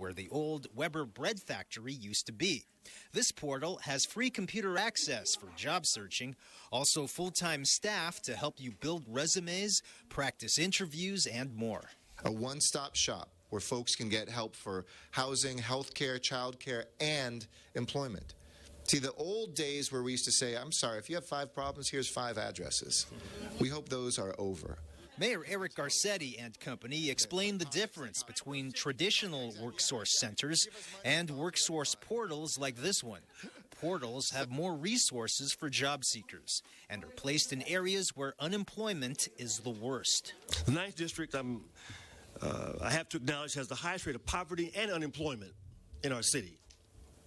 where the old Weber bread factory used to be. This portal has free computer access for job searching, also full-time staff to help you build resumes, practice interviews, and more. A one-stop shop where folks can get help for housing, healthcare, childcare, and employment. See, the old days where we used to say, I'm sorry, if you have 5 problems, here's 5 addresses. We hope those are over. Mayor Eric Garcetti and company explained the difference between traditional WorkSource centers and WorkSource portals like this one. Portals have more resources for job seekers and are placed in areas where unemployment is the worst. The 9th District, I have to acknowledge, has the highest rate of poverty and unemployment in our city.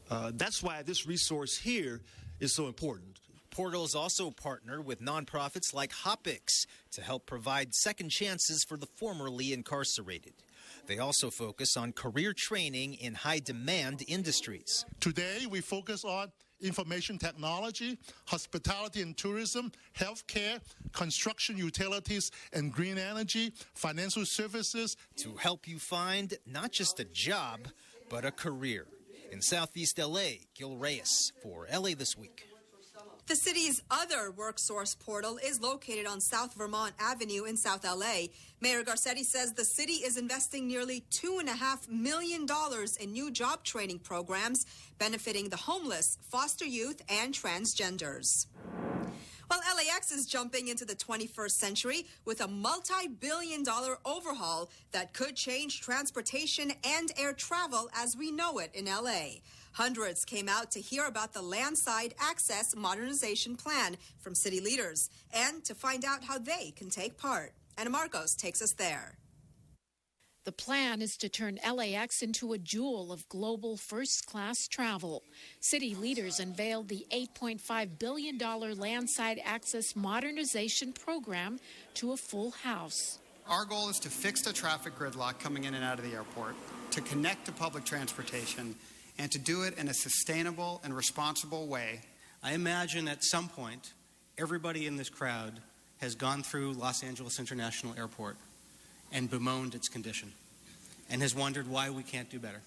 That's why this resource here is so important. Portals also partner with nonprofits like Hopix to help provide second chances for the formerly incarcerated. They also focus on career training in high-demand industries. Today, we focus on information technology, hospitality and tourism, healthcare, construction utilities and green energy, financial services. To help you find not just a job, but a career. In Southeast L.A., Gil Reyes for L.A. This Week. The city's other WorkSource portal is located on South Vermont Avenue in South LA. Mayor Garcetti says the city is investing nearly $2.5 million in new job training programs benefiting the homeless, foster youth, and transgenders. Well, LAX is jumping into the 21st century with a multi-billion-dollar overhaul that could change transportation and air travel as we know it in LA. Hundreds came out to hear about the landside access modernization plan from city leaders and to find out how they can take part. Anna Marcos takes us there. The plan is to turn LAX into a jewel of global first-class travel. City leaders unveiled the $8.5 billion landside access modernization program to a full house. Our goal is to fix the traffic gridlock coming in and out of the airport, to connect to public transportation, and to do it in a sustainable and responsible way. I imagine at some point, everybody in this crowd has gone through Los Angeles International Airport and bemoaned its condition and has wondered why we can't do better.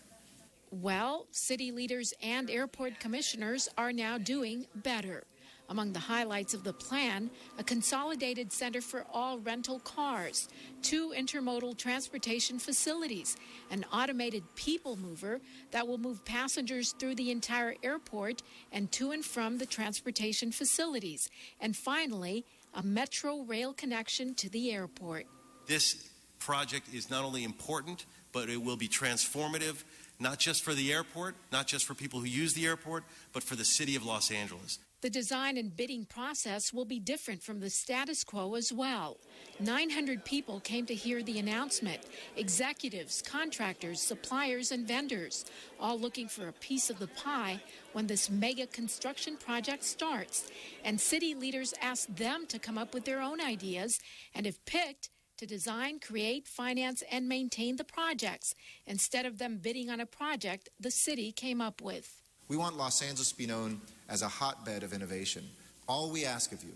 Well, city leaders and airport commissioners are now doing better. Among the highlights of the plan, a consolidated center for all rental cars, 2 intermodal transportation facilities, an automated people mover that will move passengers through the entire airport and to and from the transportation facilities, and finally, a metro rail connection to the airport. This project is not only important, but it will be transformative, not just for the airport, not just for people who use the airport, but for the city of Los Angeles. The design and bidding process will be different from the status quo as well. 900 people came to hear the announcement. Executives, contractors, suppliers, and vendors, all looking for a piece of the pie when this mega construction project starts. And city leaders asked them to come up with their own ideas, and if picked, to design, create, finance, and maintain the projects, instead of them bidding on a project the city came up with. We want Los Angeles to be known as a hotbed of innovation. All we ask of you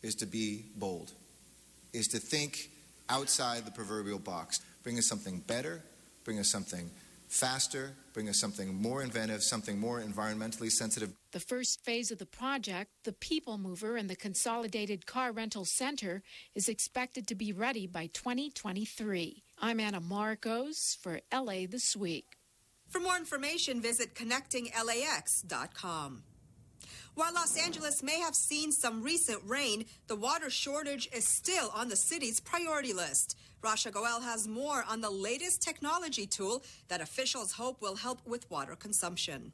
is to be bold, is to think outside the proverbial box. Bring us something better, bring us something faster, bring us something more inventive, something more environmentally sensitive. The first phase of the project, the people mover and the consolidated car rental center, is expected to be ready by 2023. I'm Anna Marcos for LA This Week. For more information, visit connectinglax.com. While Los Angeles may have seen some recent rain, the water shortage is still on the city's priority list. Rasha Goel has more on the latest technology tool that officials hope will help with water consumption.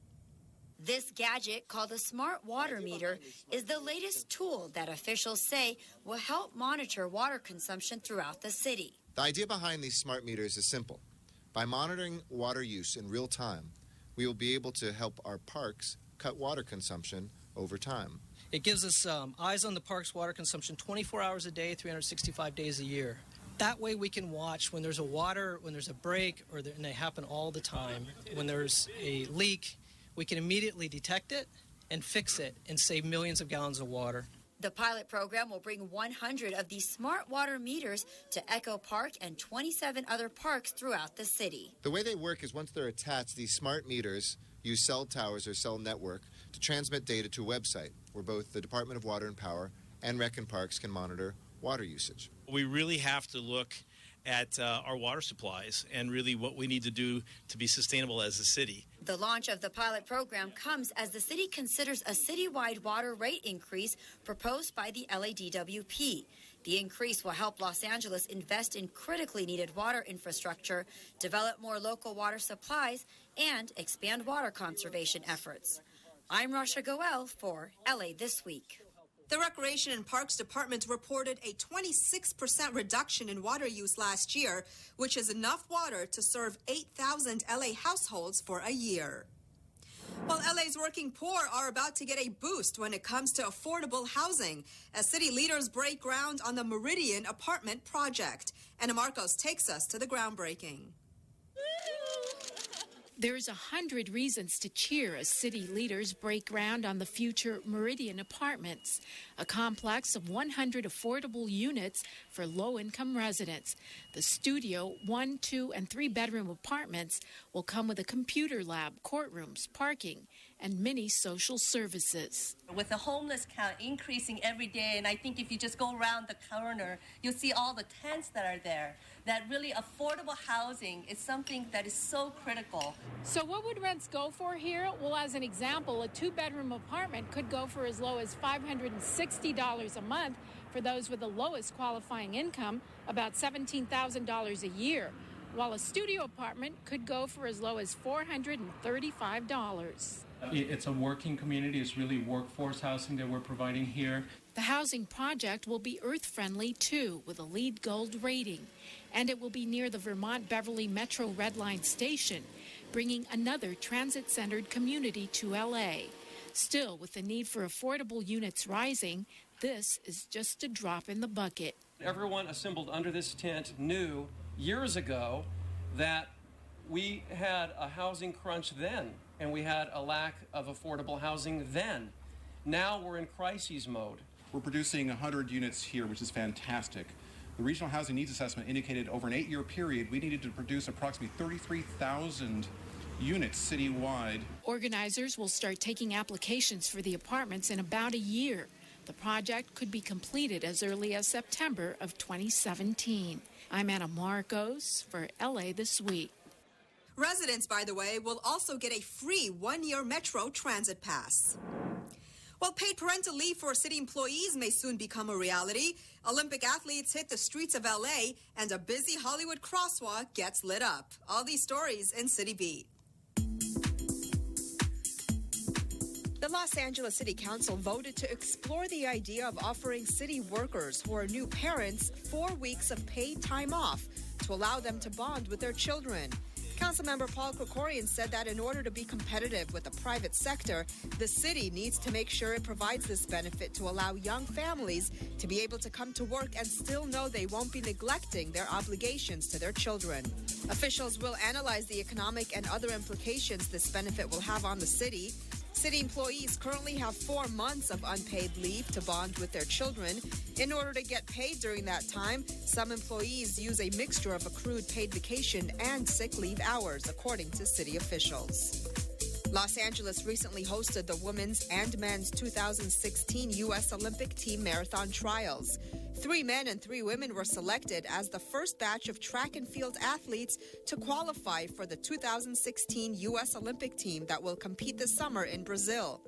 This gadget, called a smart water meter, is the latest tool that officials say will help monitor water consumption throughout the city. The idea behind these smart meters is simple. By monitoring water use in real time, we will be able to help our parks cut water consumption over time. It gives us eyes on the park's water consumption 24 hours a day, 365 days a year. That way we can watch when there's a break, and they happen all the time. When there's a leak, we can immediately detect it and fix it and save millions of gallons of water. The pilot program will bring 100 of these smart water meters to Echo Park and 27 other parks throughout the city. The way they work is once they're attached, these smart meters use cell towers or cell network to transmit data to a website where both the Department of Water and Power and Rec and Parks can monitor water usage. We really have to look at our water supplies and really what we need to do to be sustainable as a city. The launch of the pilot program comes as the city considers a citywide water rate increase proposed by the LADWP. The increase will help Los Angeles invest in critically needed water infrastructure, develop more local water supplies, and expand water conservation efforts. I'm Rasha Goel for LA This Week. The Recreation and Parks Department reported a 26% reduction in water use last year, which is enough water to serve 8,000 LA households for a year. Well, LA's working poor are about to get a boost when it comes to affordable housing as city leaders break ground on the Meridian apartment project. Anna Marcos takes us to the groundbreaking. There's 100 reasons to cheer as city leaders break ground on the future Meridian Apartments, a complex of 100 affordable units for low-income residents. The studio, 1-, 2-, and 3-bedroom apartments will come with a computer lab, courtrooms, parking, and many social services. With the homeless count increasing every day, and I think if you just go around the corner, you'll see all the tents that are there, that really affordable housing is something that is so critical. So what would rents go for here? Well, as an example, a 2-bedroom apartment could go for as low as $560 a month for those with the lowest qualifying income, about $17,000 a year, while a studio apartment could go for as low as $435. It's a working community. It's really workforce housing that we're providing here. The housing project will be earth-friendly, too, with a LEED Gold rating. And it will be near the Vermont Beverly Metro Red Line station, bringing another transit-centered community to L.A. Still, with the need for affordable units rising, this is just a drop in the bucket. Everyone assembled under this tent knew years ago that we had a housing crunch then, and we had a lack of affordable housing then. Now we're in crisis mode. We're producing 100 units here, which is fantastic. The Regional Housing Needs Assessment indicated over an 8-year period we needed to produce approximately 33,000 units citywide. Organizers will start taking applications for the apartments in about a year. The project could be completed as early as September of 2017. I'm Anna Marcos for LA This Week. Residents, by the way, will also get a free 1-year Metro Transit Pass. Well, paid parental leave for city employees may soon become a reality. Olympic athletes hit the streets of L.A., and a busy Hollywood crosswalk gets lit up. All these stories in City Beat. The Los Angeles City Council voted to explore the idea of offering city workers who are new parents 4 weeks of paid time off to allow them to bond with their children. Councilmember Paul Krikorian said that in order to be competitive with the private sector, the city needs to make sure it provides this benefit to allow young families to be able to come to work and still know they won't be neglecting their obligations to their children. Officials will analyze the economic and other implications this benefit will have on the city. City employees currently have 4 months of unpaid leave to bond with their children. In order to get paid during that time, some employees use a mixture of accrued paid vacation and sick leave hours, according to city officials. Los Angeles recently hosted the women's and men's 2016 U.S. Olympic Team Marathon Trials. 3 men and 3 women were selected as the first batch of track and field athletes to qualify for the 2016 U.S. Olympic team that will compete this summer in Brazil.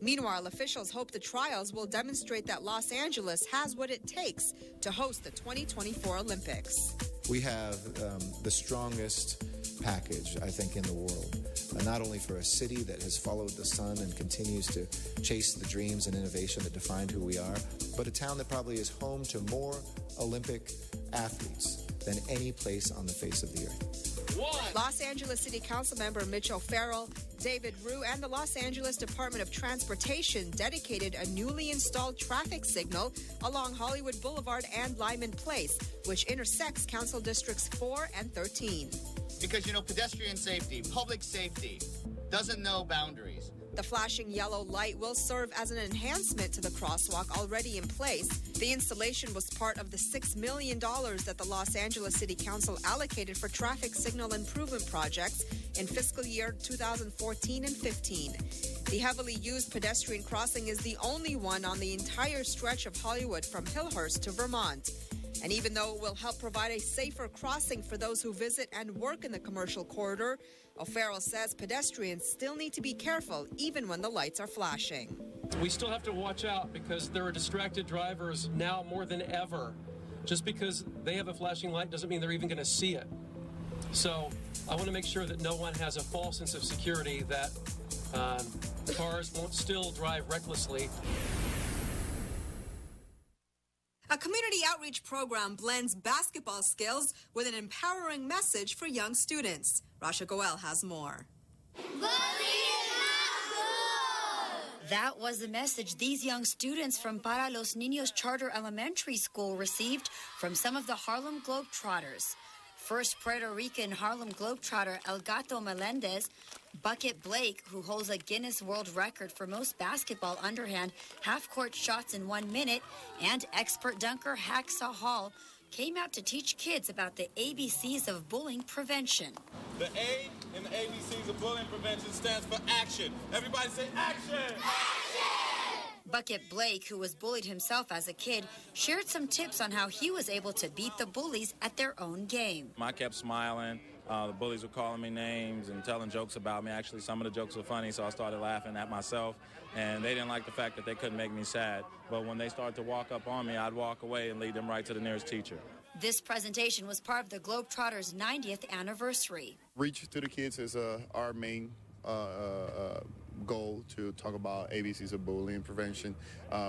Meanwhile, officials hope the trials will demonstrate that Los Angeles has what it takes to host the 2024 Olympics. We have the strongest package, I think, in the world. Not only for a city that has followed the sun and continues to chase the dreams and innovation that defined who we are, but a town that probably is home to more Olympic athletes than any place on the face of the earth. Los Angeles City Council member Mitch O'Farrell, David Rue, and the Los Angeles Department of Transportation dedicated a newly installed traffic signal along Hollywood Boulevard and Lyman Place, which intersects Council Districts 4 and 13. Because, you know, pedestrian safety, public safety, doesn't know boundaries. The flashing yellow light will serve as an enhancement to the crosswalk already in place. The installation was part of the $6 million that the Los Angeles City Council allocated for traffic signal improvement projects in fiscal year 2014 and 15. The heavily used pedestrian crossing is the only one on the entire stretch of Hollywood from Hillhurst to Vermont. And even though it will help provide a safer crossing for those who visit and work in the commercial corridor, O'Farrell says pedestrians still need to be careful even when the lights are flashing. We still have to watch out because there are distracted drivers now more than ever. Just because they have a flashing light doesn't mean they're even going to see it. So I want to make sure that no one has a false sense of security that cars won't still drive recklessly. A community outreach program blends basketball skills with an empowering message for young students. Rasha Goel has more. That was the message these young students from Para los Niños Charter Elementary School received from some of the Harlem Globetrotters. First Puerto Rican Harlem Globetrotter El Gato Melendez, Bucket Blake, who holds a Guinness World Record for most basketball underhand half-court shots in 1 minute, and expert dunker Hacksaw Hall came out to teach kids about the ABCs of bullying prevention. The A in the ABCs of bullying prevention stands for action. Everybody say action! Action! Bucket Blake, who was bullied himself as a kid, shared some tips on how he was able to beat the bullies at their own game. I kept smiling. The bullies were calling me names and telling jokes about me. Actually, some of the jokes were funny, so I started laughing at myself. And they didn't like the fact that they couldn't make me sad. But when they started to walk up on me, I'd walk away and lead them right to the nearest teacher. This presentation was part of the Globetrotters' 90th anniversary. Reach to the kids is our main goal, to talk about ABCs of bullying prevention,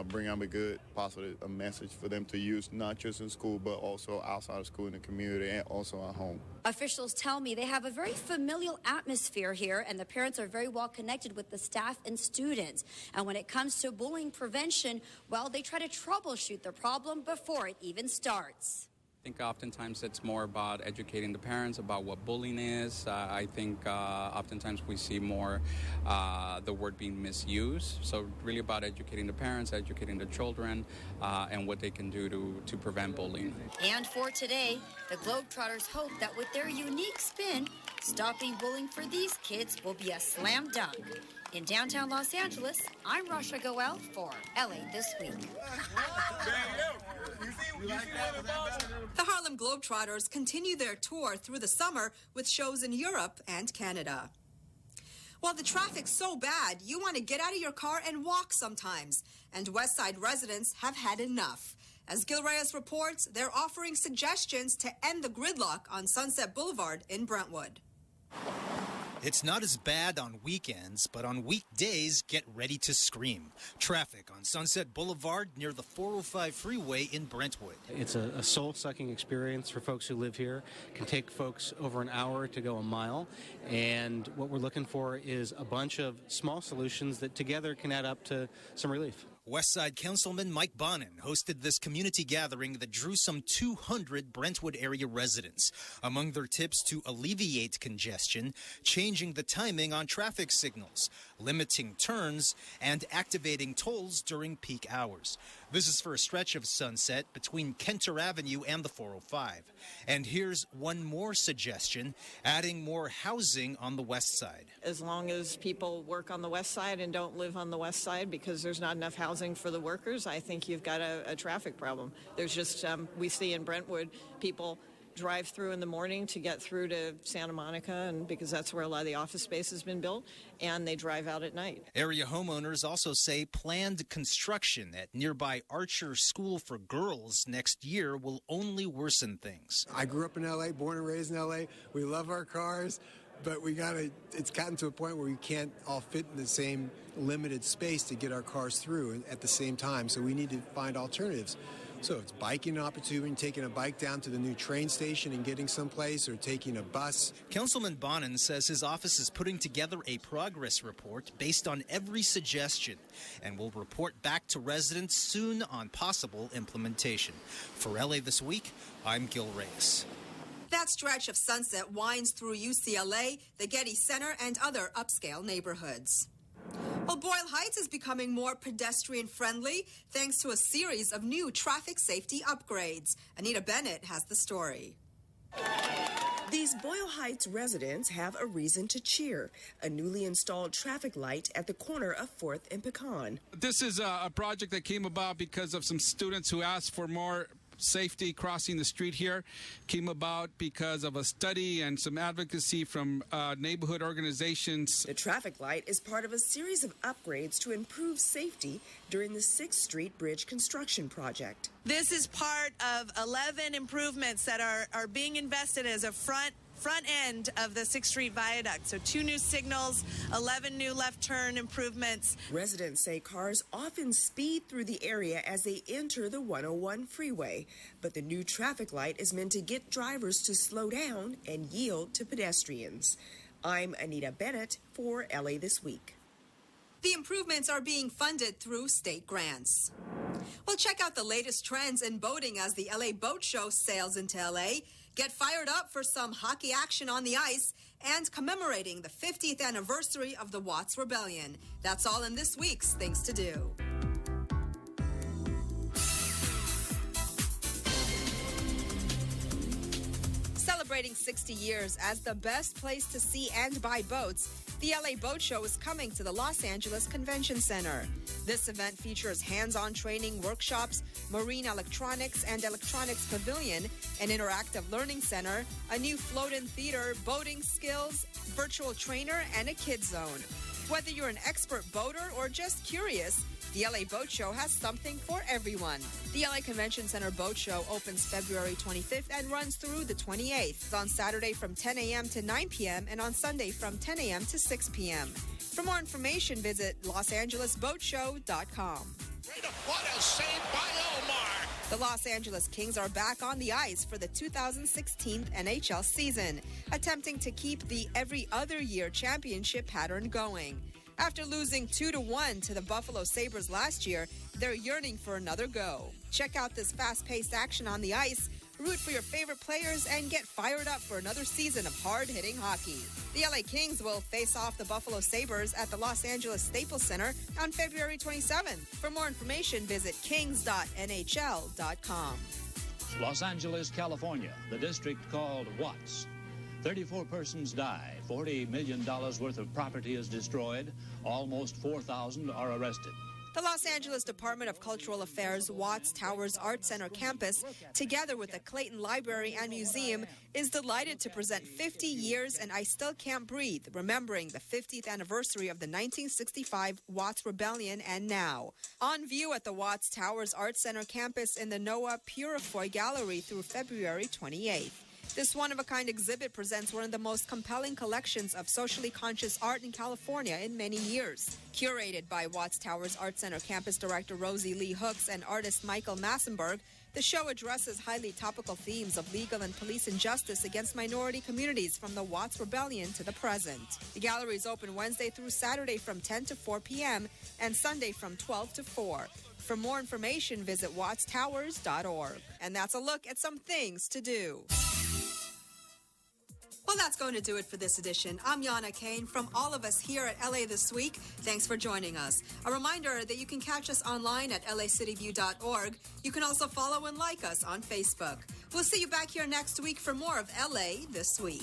bring them a good, positive message for them to use, not just in school, but also outside of school in the community and also at home. Officials tell me they have a very familial atmosphere here, and the parents are very well connected with the staff and students. And when it comes to bullying prevention, well, they try to troubleshoot the problem before it even starts. I think oftentimes it's more about educating the parents about what bullying is. I think oftentimes we see more the word being misused. So really about educating the parents, educating the children, and what they can do to prevent bullying. And for today, the Globetrotters hope that with their unique spin, stopping bullying for these kids will be a slam dunk. In downtown Los Angeles, I'm Rasha Goel for LA This Week. The Harlem Globetrotters continue their tour through the summer with shows in Europe and Canada. Well, the traffic's so bad, you want to get out of your car and walk sometimes. And West Side residents have had enough. As Gil Reyes reports, they're offering suggestions to end the gridlock on Sunset Boulevard in Brentwood. It's not as bad on weekends, but on weekdays, get ready to scream. Traffic on Sunset Boulevard near the 405 freeway in Brentwood. It's a soul-sucking experience for folks who live here. It can take folks over an hour to go a mile. And what we're looking for is a bunch of small solutions that together can add up to some relief. Westside Councilman Mike Bonin hosted this community gathering that drew some 200 Brentwood area residents. Among their tips to alleviate congestion, changing the timing on traffic signals, limiting turns, and activating tolls during peak hours. This is for a stretch of Sunset between Kenter Avenue and the 405. And here's one more suggestion, adding more housing on the west side. As long as people work on the west side and don't live on the west side because there's not enough housing for the workers, I think you've got a traffic problem. There's just, we see in Brentwood, people drive through in the morning to get through to Santa Monica, and because that's where a lot of the office space has been built, and they drive out at night. Area homeowners also say planned construction at nearby Archer School for Girls next year will only worsen things. I grew up in L.A., born and raised in L.A. We love our cars, but it's gotten to a point where we can't all fit in the same limited space to get our cars through at the same time, so we need to find alternatives. So it's biking opportunity, taking a bike down to the new train station and getting someplace, or taking a bus. Councilman Bonin says his office is putting together a progress report based on every suggestion and will report back to residents soon on possible implementation. For LA This Week, I'm Gil Reyes. That stretch of Sunset winds through UCLA, the Getty Center, and other upscale neighborhoods. Well, Boyle Heights is becoming more pedestrian-friendly thanks to a series of new traffic safety upgrades. Anita Bennett has the story. These Boyle Heights residents have a reason to cheer. A newly installed traffic light at the corner of 4th and Pecan. This is a project that came about because of some students who asked for more safety crossing the street here. Came about because of a study and some advocacy from neighborhood organizations. The traffic light is part of a series of upgrades to improve safety during the 6th Street Bridge construction project. This is part of 11 improvements that are being invested as a front end of the 6th Street Viaduct. So 2 new signals, 11 new left turn improvements. Residents say cars often speed through the area as they enter the 101 freeway. But the new traffic light is meant to get drivers to slow down and yield to pedestrians. I'm Anita Bennett for LA This Week. The improvements are being funded through state grants. Well, check out the latest trends in boating as the LA Boat Show sails into LA. Get fired up for some hockey action on the ice and commemorating the 50th anniversary of the Watts Rebellion. That's all in this week's Things to Do. Celebrating 60 years as the best place to see and buy boats, the LA Boat Show is coming to the Los Angeles Convention Center. This event features hands-on training workshops, marine electronics and electronics pavilion, an interactive learning center, a new float-in theater, boating skills, virtual trainer, and a kids zone. Whether you're an expert boater or just curious, the LA Boat Show has something for everyone. The LA Convention Center Boat Show opens February 25th and runs through the 28th. It's on Saturday from 10 a.m. to 9 p.m. and on Sunday from 10 a.m. to 6 p.m. For more information, visit losangelesboatshow.com. What a save by Omar! The Los Angeles Kings are back on the ice for the 2016 NHL season, attempting to keep the every other year championship pattern going. After losing 2-1 to the Buffalo Sabres last year, they're yearning for another go. Check out this fast-paced action on the ice, root for your favorite players, and get fired up for another season of hard-hitting hockey. The LA Kings will face off the Buffalo Sabres at the Los Angeles Staples Center on February 27th. For more information, visit kings.nhl.com. Los Angeles, California, the district called Watts. 34 persons die, $40 million worth of property is destroyed, almost 4,000 are arrested. The Los Angeles Department of Cultural Affairs Watts Towers Art Center campus, together with the Clayton Library and Museum, is delighted to present 50 Years and I Still Can't Breathe, remembering the 50th anniversary of the 1965 Watts Rebellion and now. On view at the Watts Towers Art Center campus in the Noah Purifoy Gallery through February 28th. This one-of-a-kind exhibit presents one of the most compelling collections of socially conscious art in California in many years. Curated by Watts Towers Art Center campus director Rosie Lee Hooks and artist Michael Massenberg, the show addresses highly topical themes of legal and police injustice against minority communities from the Watts Rebellion to the present. The gallery is open Wednesday through Saturday from 10 to 4 p.m. and Sunday from 12 to 4. For more information, visit wattstowers.org. And that's a look at some things to do. Well, that's going to do it for this edition. I'm Yana Kane from all of us here at LA This Week. Thanks for joining us. A reminder that you can catch us online at lacityview.org. You can also follow and like us on Facebook. We'll see you back here next week for more of LA This Week.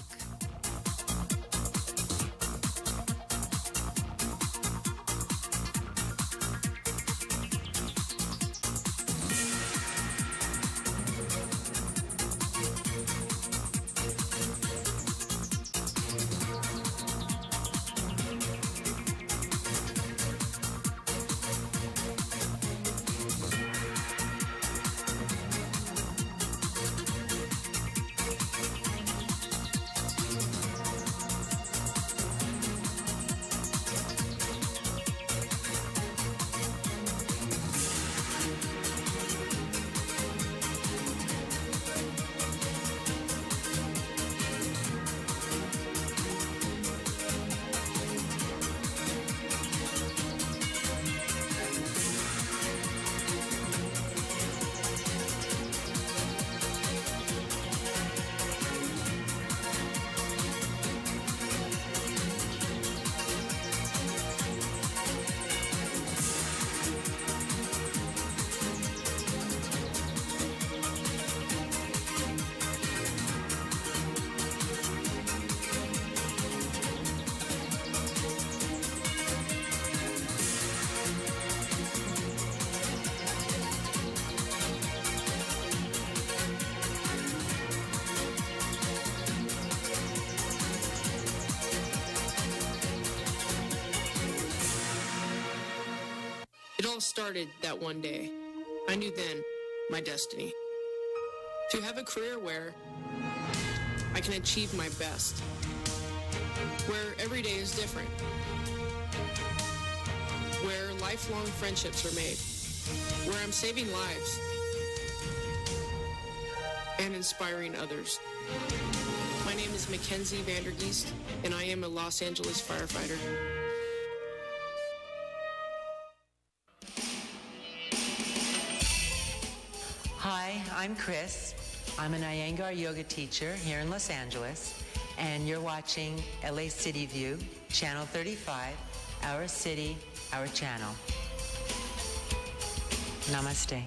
all started that one day. I knew then my destiny. To have a career where I can achieve my best, where every day is different, where lifelong friendships are made, where I'm saving lives and inspiring others. My name is Mackenzie Vandergeest, and I am a Los Angeles firefighter. Hi, I'm Chris. I'm an Iyengar yoga teacher here in Los Angeles, and you're watching LA City View, Channel 35, Our City, Our Channel. Namaste.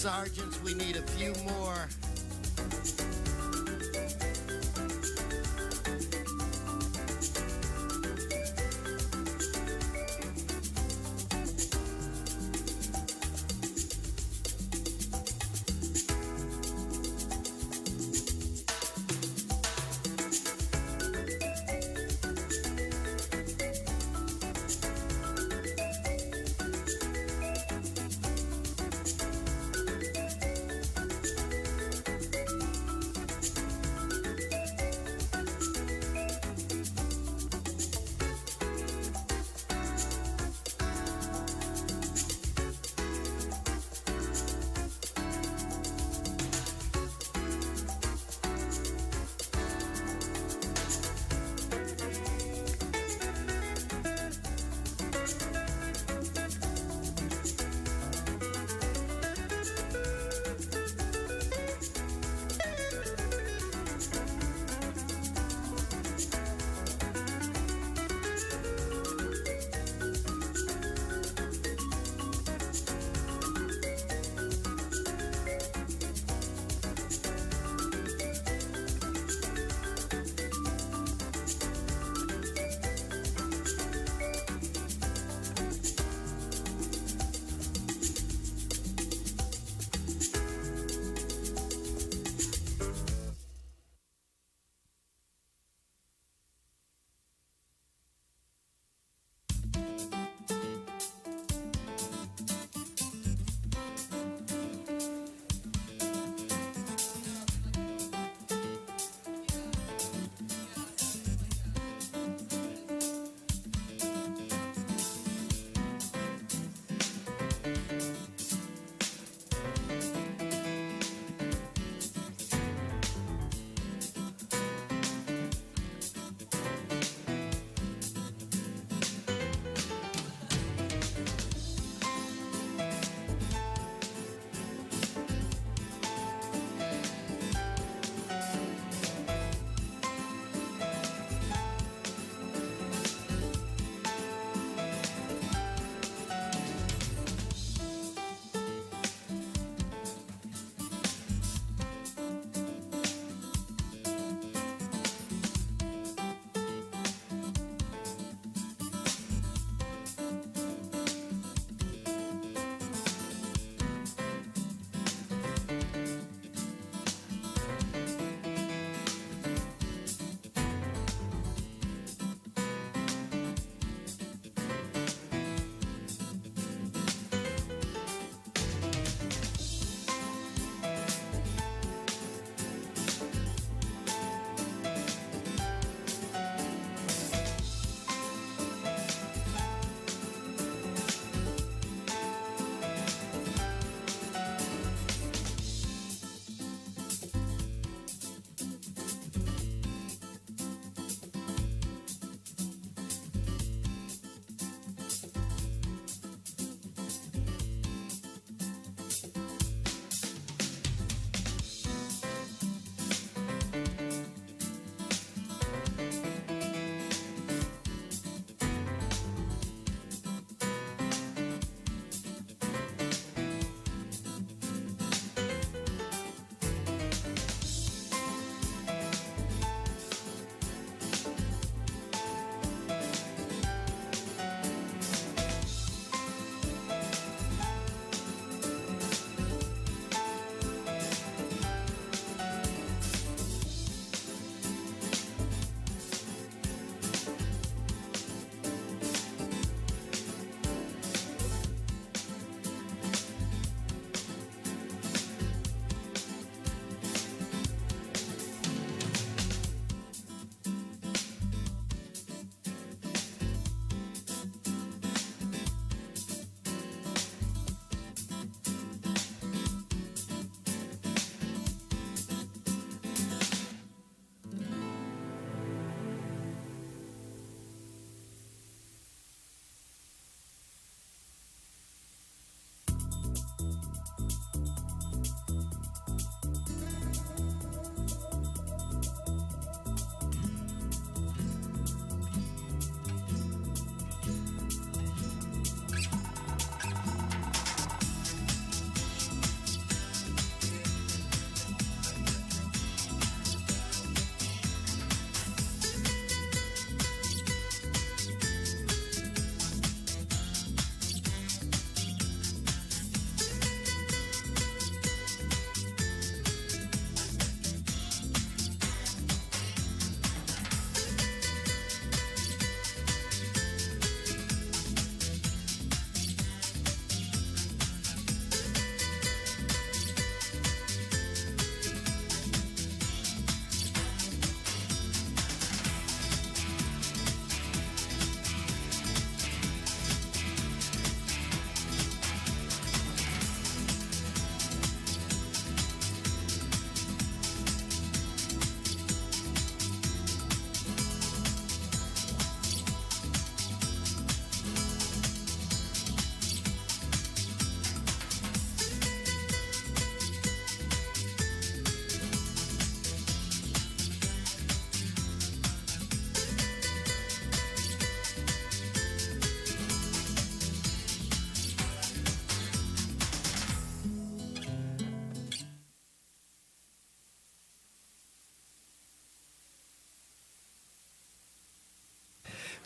Sergeants, we need a few more.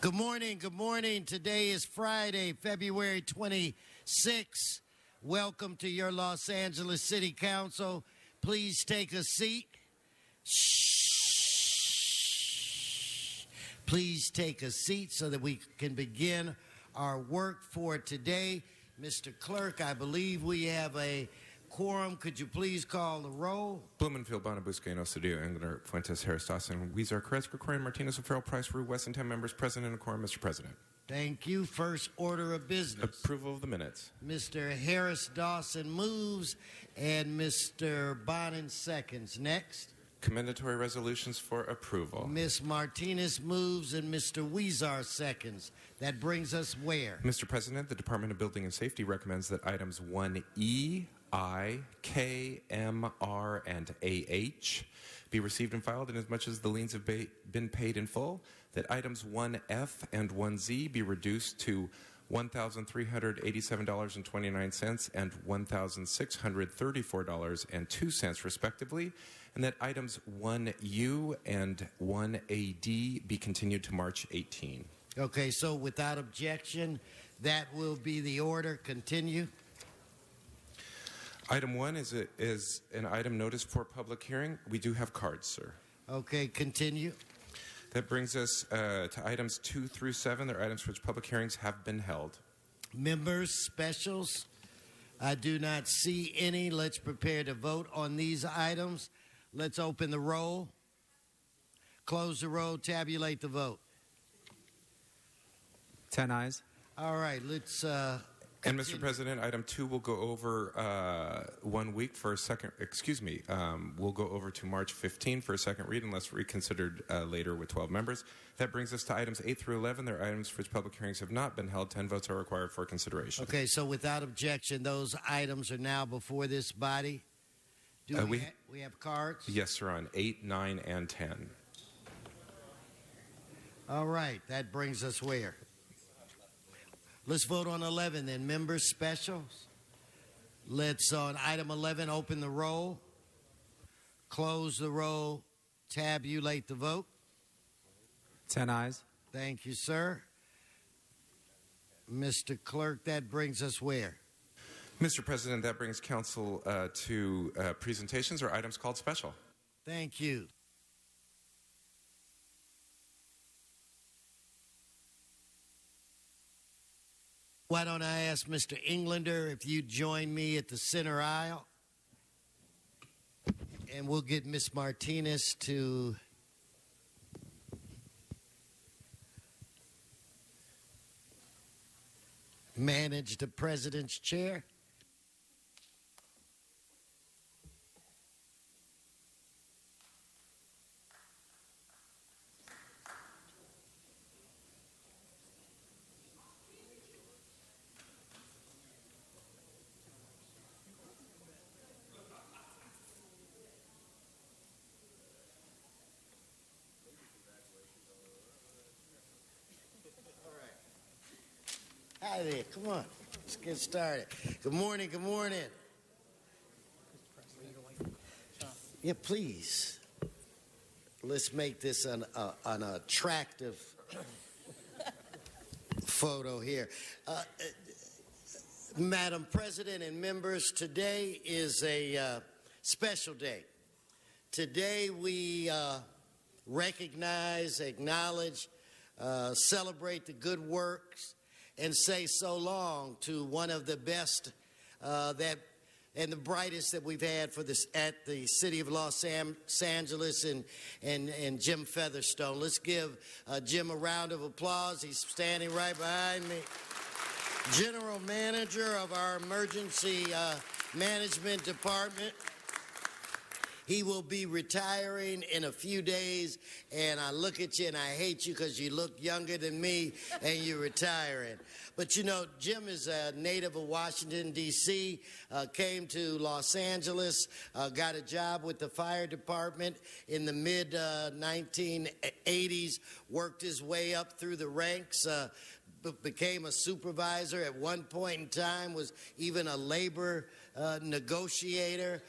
Good morning. Good morning. Today is Friday, February 26th. Welcome to your Los Angeles City Council. Please take a seat. Shh. Please take a seat so that we can begin our work for today. Mr. Clerk, I believe we have a quorum. Could you please call the roll? Blumenfield, Bonabusqueno, Cedillo, Engler, Fuentes, Harris, Dawson, Weezer, Carrasco, Corcoran, Martinez, O'Farrell, Price, Rue, Weston, 10 members present and a quorum, Mr. President. Thank you. First order of business. Approval of the minutes. Mr. Harris Dawson moves and Mr. Bonin seconds. Next. Commendatory resolutions for approval. Ms. Martinez moves and Mr. Weezer seconds. That brings us where? Mr. President, the Department of Building and Safety recommends that items 1E, I, K, M, R, and AH be received and filed inasmuch as the liens have been paid in full, that items 1F and 1Z be reduced to $1,387.29 and $1,634.02 respectively, and that items 1U and 1AD be continued to March 18. Okay, so without objection, that will be the order. Continue. Item 1 is an item noticed for public hearing. We do have cards, sir. Okay, continue. That brings us to items 2 through 7. They're items for which public hearings have been held. Members, specials, I do not see any. Let's prepare to vote on these items. Let's open the roll, close the roll, tabulate the vote. 10 ayes. All right, let's and Mr. President, item 2 will go over 1 week for a second, we'll go over to March 15 for a second read unless reconsidered later with 12 members. That brings us to items 8 through 11. They're items for which public hearings have not been held. 10 votes are required for consideration. Okay, so without objection, those items are now before this body. Do we have cards? Yes, sir, on 8, 9, and 10. All right, that brings us where? Let's vote on 11 then. Members, specials. Let's, on item 11, open the roll, close the roll, tabulate the vote. 10 ayes. Thank you, sir. Mr. Clerk, that brings us where? Mr. President, that brings council to presentations or items called special. Thank you. Why don't I ask Mr. Englander if you'd join me at the center aisle? And we'll get Miss Martinez to manage the president's chair. Hi there, come on, let's get started. Good morning, good morning. Yeah, please. Let's make this an attractive photo here. Madam President and members, today is a special day. Today we recognize, acknowledge, celebrate the good works, and say so long to one of the best and the brightest that we've had for this at the city of Los Angeles and Jim Featherstone. Let's give Jim a round of applause. He's standing right behind me. General Manager of our Emergency Management Department. He will be retiring in a few days, and I look at you and I hate you because you look younger than me and you're retiring. But you know, Jim is a native of Washington, D.C., came to Los Angeles, got a job with the fire department in the mid-1980s, worked his way up through the ranks, became a supervisor at one point in time, was even a labor negotiator,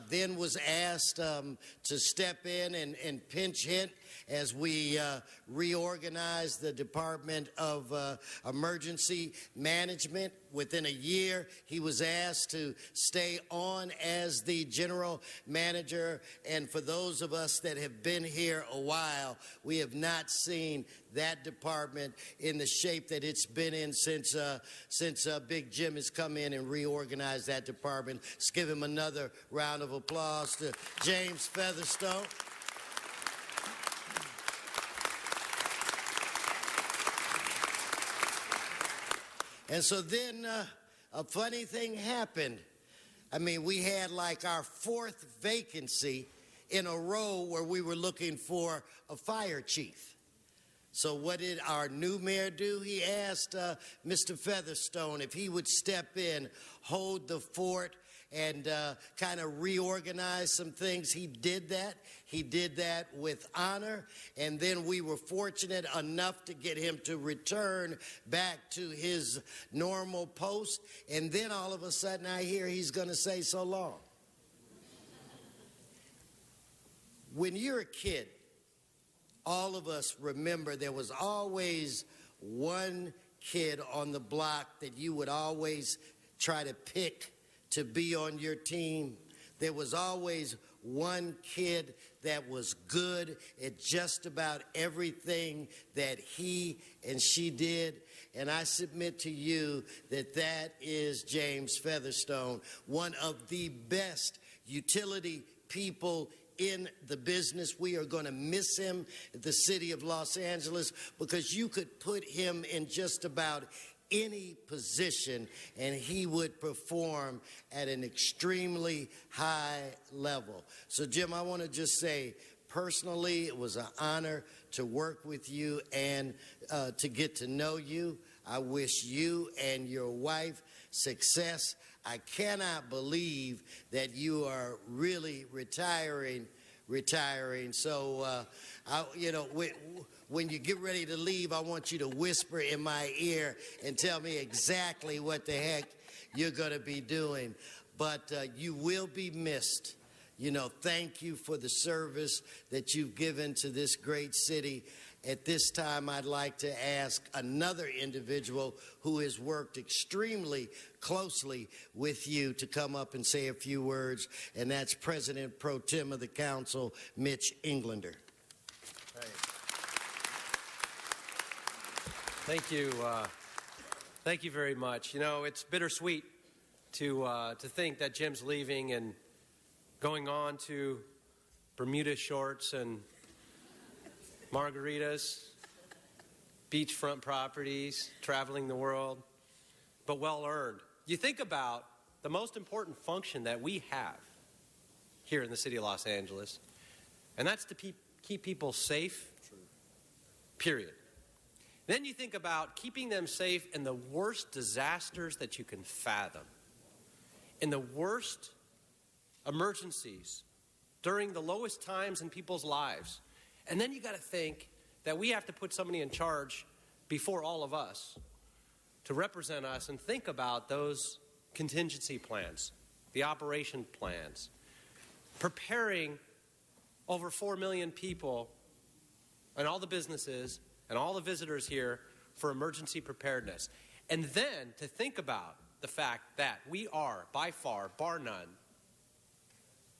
then was asked to step in and pinch hit as we reorganized the Department of Emergency Management. Within a year, he was asked to stay on as the general manager. And for those of us that have been here a while, we have not seen that department in the shape that it's been in since Big Jim has come in and reorganized that department. Let's give him another round of applause to James Featherstone. And so then a funny thing happened. I mean, we had like our fourth vacancy in a row where we were looking for a fire chief. So what did our new mayor do? He asked Mr. Featherstone if he would step in, hold the fort, and kind of reorganize some things. He did that. He did that with honor. And then we were fortunate enough to get him to return back to his normal post. And then all of a sudden I hear he's going to say so long. When you're a kid, all of us remember there was always one kid on the block that you would always try to pick to be on your team. There was always one kid that was good at just about everything that he and she did. And I submit to you that that is James Featherstone, one of the best utility people in the business. We are going to miss him at the city of Los Angeles because you could put him in just about any position and he would perform at an extremely high level. So Jim, I want to just say personally, it was an honor to work with you and to get to know you. I wish you and your wife success. I cannot believe that you are really retiring. So, when you get ready to leave, I want you to whisper in my ear and tell me exactly what the heck you're going to be doing. But you will be missed. You know, thank you for the service that you've given to this great city. At this time, I'd like to ask another individual who has worked extremely closely with you to come up and say a few words, and that's President Pro Tem of the Council, Mitch Englander. Thank you. Thank you very much. You know, it's bittersweet to think that Jim's leaving and going on to Bermuda shorts and margaritas, beachfront properties, traveling the world, but well earned. You think about the most important function that we have here in the city of Los Angeles, and that's to keep people safe, period. Then you think about keeping them safe in the worst disasters that you can fathom, in the worst emergencies, during the lowest times in people's lives. And then you got to think that we have to put somebody in charge before all of us to represent us and think about those contingency plans, the operation plans, preparing over 4 million people and all the businesses and all the visitors here for emergency preparedness. And then to think about the fact that we are, by far, bar none,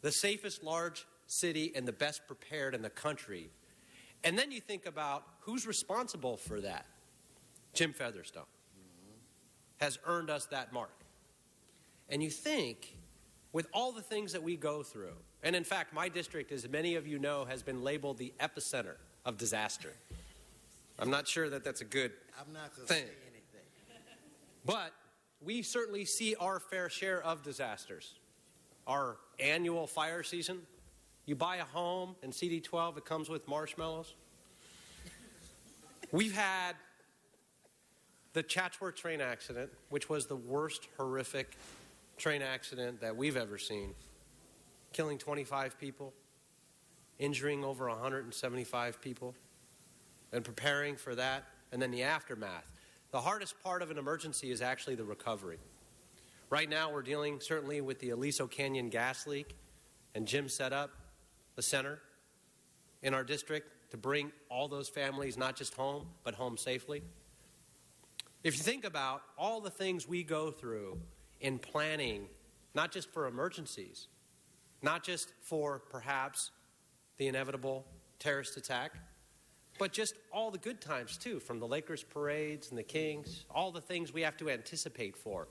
the safest large city and the best prepared in the country. And then you think about who's responsible for that. Jim Featherstone has earned us that mark. And you think, with all the things that we go through, and in fact, my district, as many of you know, has been labeled the epicenter of disaster. I'm not sure that that's a good I'm not going to say anything. But we certainly see our fair share of disasters. Our annual fire season, you buy a home in CD12, it comes with marshmallows. We've had the Chatsworth train accident, which was the worst horrific train accident that we've ever seen, killing 25 people, injuring over 175 people, and preparing for that, and then the aftermath. The hardest part of an emergency is actually the recovery. Right now, we're dealing certainly with the Aliso Canyon gas leak, and Jim set up the center in our district to bring all those families not just home, but home safely. If you think about all the things we go through in planning, not just for emergencies, not just for perhaps the inevitable terrorist attack, but just all the good times too, from the Lakers parades and the Kings, all the things we have to anticipate for.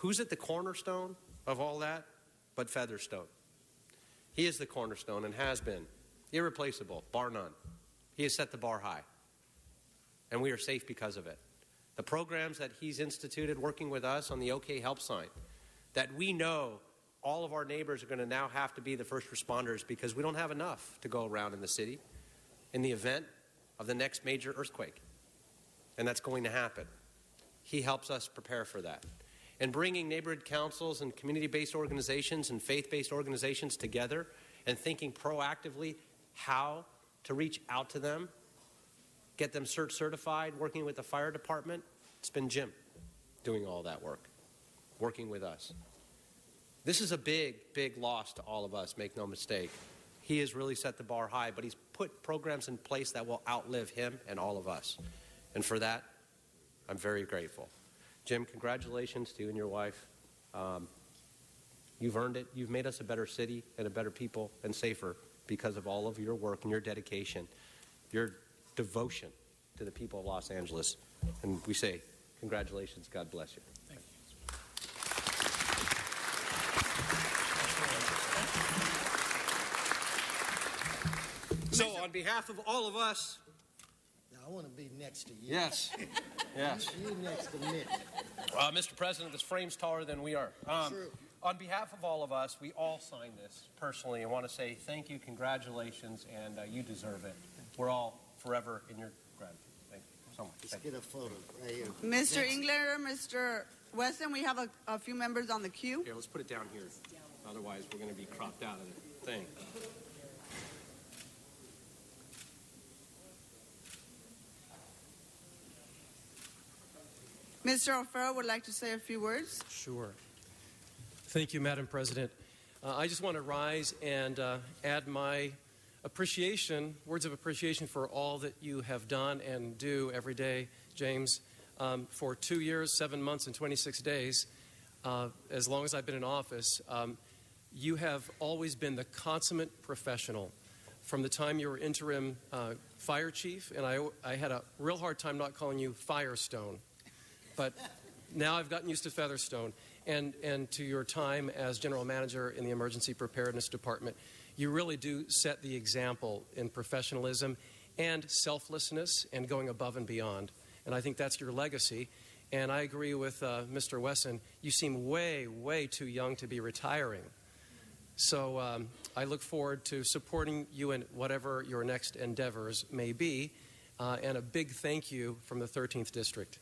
Who's at the cornerstone of all that but Featherstone? He is the cornerstone and has been. Irreplaceable, bar none. He has set the bar high, and we are safe because of it. The programs that he's instituted working with us on the OK Help sign, that we know all of our neighbors are going to now have to be the first responders because we don't have enough to go around in the city in the event of the next major earthquake, and that's going to happen. He helps us prepare for that. And bringing neighborhood councils and community-based organizations and faith-based organizations together and thinking proactively how to reach out to them, get them search certified, working with the fire department. It's been Jim doing all that work, working with us. This is a big, big loss to all of us, make no mistake. He has really set the bar high, but he's put programs in place that will outlive him and all of us. And for that, I'm very grateful. Jim, congratulations to you and your wife. You've earned it. You've made us a better city and a better people and safer because of all of your work and your dedication, your devotion to the people of Los Angeles. And we say, congratulations. God bless you. Thank you. So on behalf of all of us, Now, I want to be next to you. yes, yes. You next to Nick. Mr. President, this frame's taller than we are. True. On behalf of all of us, we all signed this personally and want to say thank you, congratulations, and you deserve it. We're all forever in your gratitude. Thank you so much. Let's Thank get a photo right here. Mr. Next. Engler, Mr. Weston, we have a few members on the queue. Here, let's put it down here. Otherwise, we're going to be cropped out of the thing. Mr. O'Farrell would like to say a few words. Sure. Thank you, Madam President. I just want to rise and add my appreciation, words of appreciation for all that you have done and do every day, James. For 2 years, 7 months, and 26 days, as long as I've been in office, you have always been the consummate professional. From the time you were interim fire chief, and I had a real hard time not calling you Firestone. But now I've gotten used to Featherstone. And to your time as general manager in the Emergency Preparedness Department, you really do set the example in professionalism and selflessness and going above and beyond. And I think that's your legacy. And I agree with Mr. Wesson. You seem way, way too young to be retiring. So I look forward to supporting you in whatever your next endeavors may be. And a big thank you from the 13th District.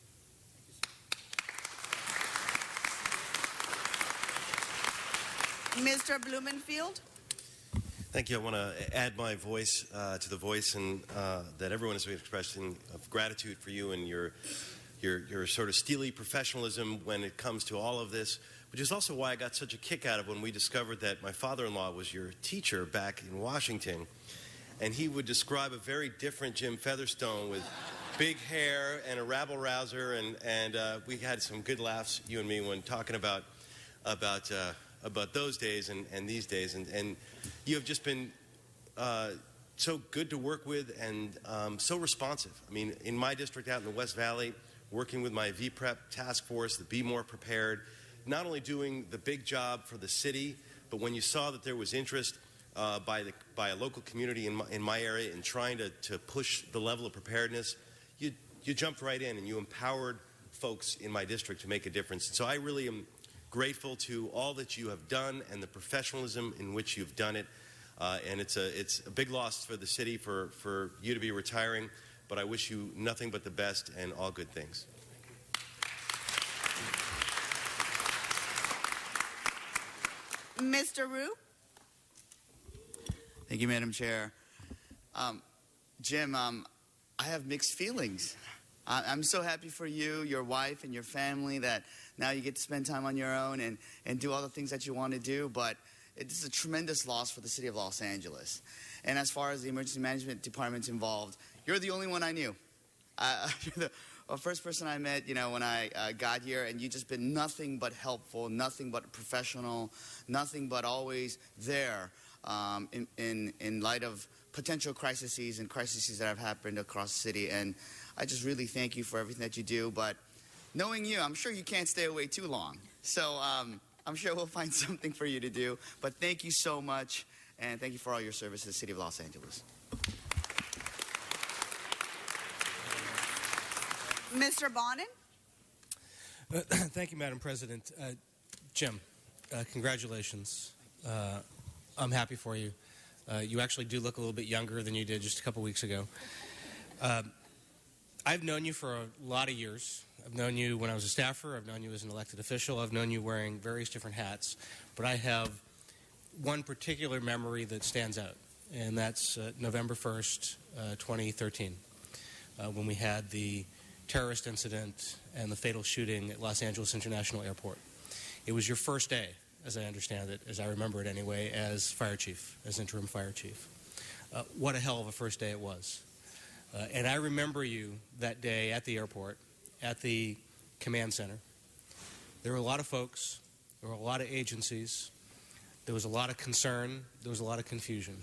Mr. Blumenfield. Thank you. I want to add my voice to the voice and that everyone has been expressing of gratitude for you and your sort of steely professionalism when it comes to all of this, which is also why I got such a kick out of when we discovered that my father-in-law was your teacher back in Washington, and he would describe a very different Jim Featherstone with big hair and a rabble-rouser, and we had some good laughs, you and me, when talking about those days and these days, and you have just been so good to work with and so responsive. I mean, in my district out in the West Valley, working with my VPREP task force, the Be More Prepared, not only doing the big job for the city, but when you saw that there was interest by a local community in my area in trying to push the level of preparedness, you jumped right in and you empowered folks in my district to make a difference. So I really am grateful to all that you have done and the professionalism in which you've done it. And it's a big loss for the city for you to be retiring, but I wish you nothing but the best and all good things. Mr. Rue. Thank you, Madam Chair. Jim, I have mixed feelings. I'm so happy for you, your wife, and your family that Now you get to spend time on your own and do all the things that you want to do, but it's a tremendous loss for the city of Los Angeles. And as far as the emergency management department's involved, you're the only one I knew. You're the first person I met, when I got here, and you've just been nothing but helpful, nothing but professional, nothing but always there in light of potential crises and crises that have happened across the city. And I just really thank you for everything that you do. But knowing you, I'm sure you can't stay away too long. So I'm sure we'll find something for you to do. But thank you so much, and thank you for all your service to the city of Los Angeles. Mr. Bonin? Thank you, Madam President. Jim, congratulations. I'm happy for you. You actually do look a little bit younger than you did just a couple weeks ago. I've known you for a lot of years. I've known you when I was a staffer. I've known you as an elected official. I've known you wearing various different hats. But I have one particular memory that stands out, and that's November 1st, 2013, when we had the terrorist incident and the fatal shooting at Los Angeles International Airport. It was your first day, as I understand it, as I remember it anyway, as fire chief, as interim fire chief. What a hell of a first day it was. And I remember you that day at the airport, at the command center. There were a lot of folks, there were a lot of agencies, there was a lot of concern, there was a lot of confusion.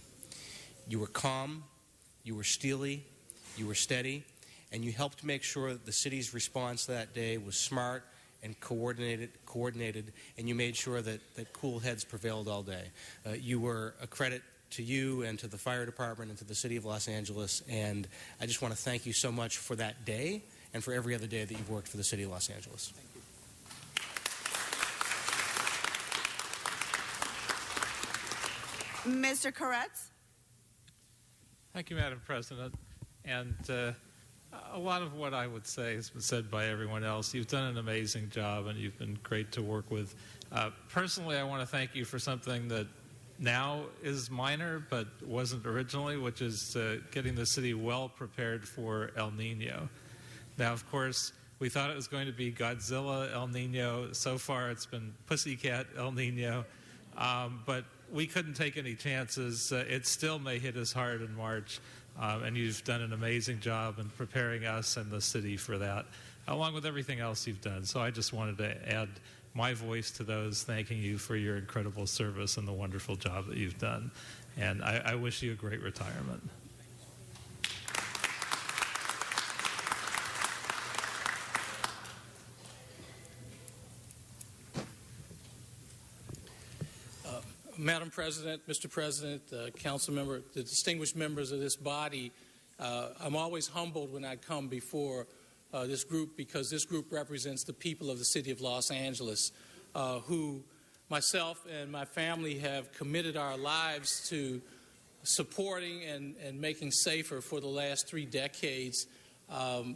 You were calm, you were steely, you were steady, and you helped make sure that the city's response that day was smart and coordinated, and you made sure that cool heads prevailed all day. You were a credit to you and to the fire department and to the city of Los Angeles, and I just want to thank you so much for that day and for every other day that you've worked for the city of Los Angeles. Mr. Koretz? Thank you, Madam President. And a lot of what I would say has been said by everyone else. You've done an amazing job, and you've been great to work with. Personally, I want to thank you for something that now is minor but wasn't originally, which is getting the city well prepared for El Nino. Now, of course, we thought it was going to be Godzilla El Nino. So far, it's been Pussycat El Nino. But we couldn't take any chances. It still may hit us hard in March. And you've done an amazing job in preparing us and the city for that, along with everything else you've done. So I just wanted to add my voice to those thanking you for your incredible service and the wonderful job that you've done. And I wish you a great retirement. Madam President, Mr. President, council member, the distinguished members of this body, I'm always humbled when I come before this group, because this group represents the people of the city of Los Angeles, who myself and my family have committed our lives to supporting and making safer for the last 3 decades.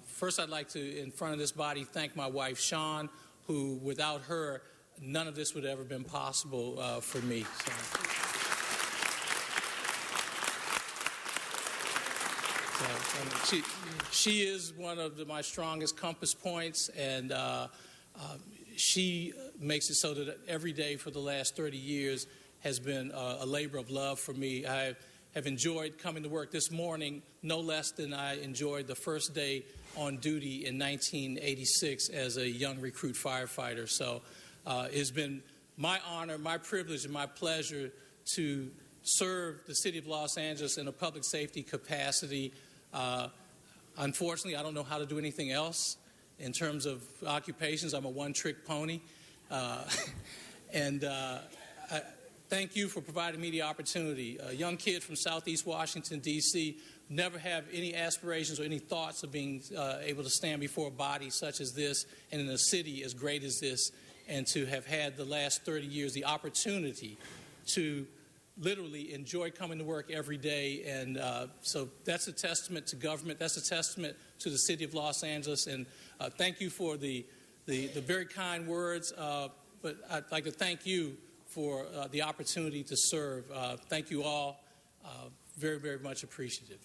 First, I'd like to, in front of this body, thank my wife, Shawn, who, without her, none of this would have ever been possible for me. She is one of my strongest compass points, and she makes it so that every day for the last 30 years has been a labor of love for me. I have enjoyed coming to work this morning no less than I enjoyed the first day on duty in 1986 as a young recruit firefighter. So it's been my honor, my privilege, and my pleasure to serve the city of Los Angeles in a public safety capacity. Unfortunately, I don't know how to do anything else in terms of occupations. I'm a one-trick pony. Thank you for providing me the opportunity. A young kid from Southeast Washington, D.C., never have any aspirations or any thoughts of being able to stand before a body such as this and in a city as great as this, and to have had the last 30 years the opportunity to literally enjoy coming to work every day. And so that's a testament to government. That's a testament to the city of Los Angeles. And thank you for the very kind words. But I'd like to thank you for the opportunity to serve. Thank you all. Very, very much appreciative.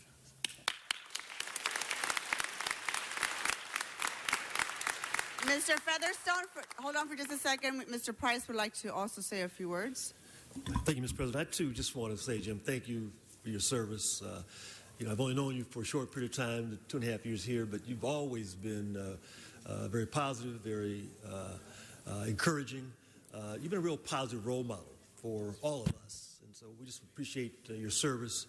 Mr. Featherstone, hold on for just a second. Mr. Price would like to also say a few words. Thank you, Mr. President. I, too, just want to say, Jim, thank you for your service. I've only known you for a short period of time, 2.5 years here, but you've always been very positive, very encouraging. You've been a real positive role model for all of us. And so we just appreciate your service,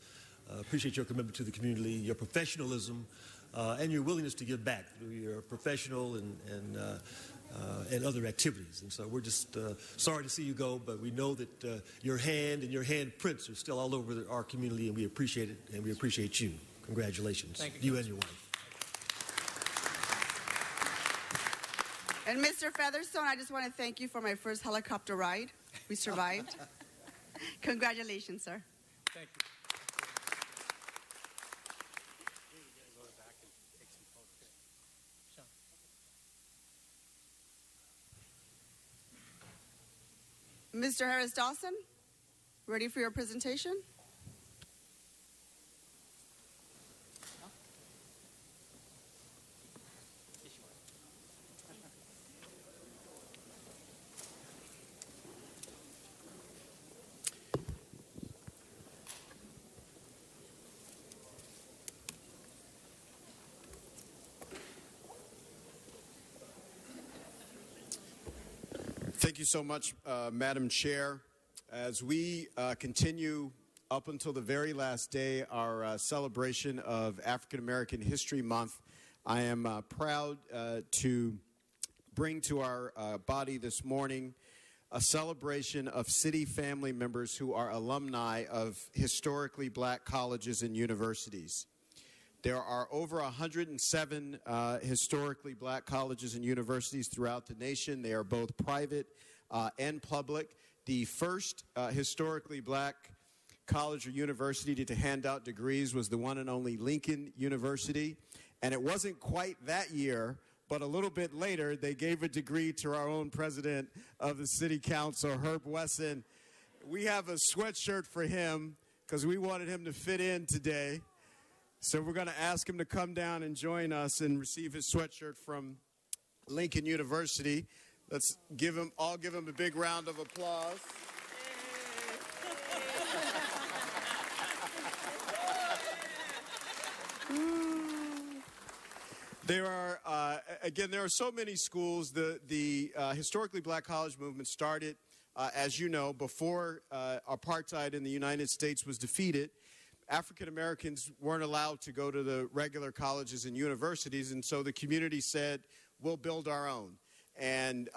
appreciate your commitment to the community, your professionalism, and your willingness to give back through your professional and other activities. And so we're just sorry to see you go, but we know that your hand and your handprints are still all over our community, and we appreciate it, and we appreciate you. Congratulations. Thank you, you and your wife. And Mr. Featherstone, I just want to thank you for my first helicopter ride. We survived. Congratulations, sir. Thank you. Mr. Harris Dawson, ready for your presentation? Thank you so much, Madam Chair. As we continue up until the very last day, our celebration of African American History Month, I am proud to bring to our body this morning a celebration of city family members who are alumni of historically black colleges and universities. There are over 107 historically black colleges and universities throughout the nation. They are both private and public. The first historically black college or university to hand out degrees was the one and only Lincoln University. And it wasn't quite that year, but a little bit later, they gave a degree to our own president of the city council, Herb Wesson. We have a sweatshirt for him because we wanted him to fit in today. So we're going to ask him to come down and join us and receive his sweatshirt from Lincoln University. Let's give him a big round of applause. There are so many schools. The historically black college movement started, as you know, before apartheid in the United States was defeated. African Americans weren't allowed to go to the regular colleges and universities, and so the community said, we'll build our own. And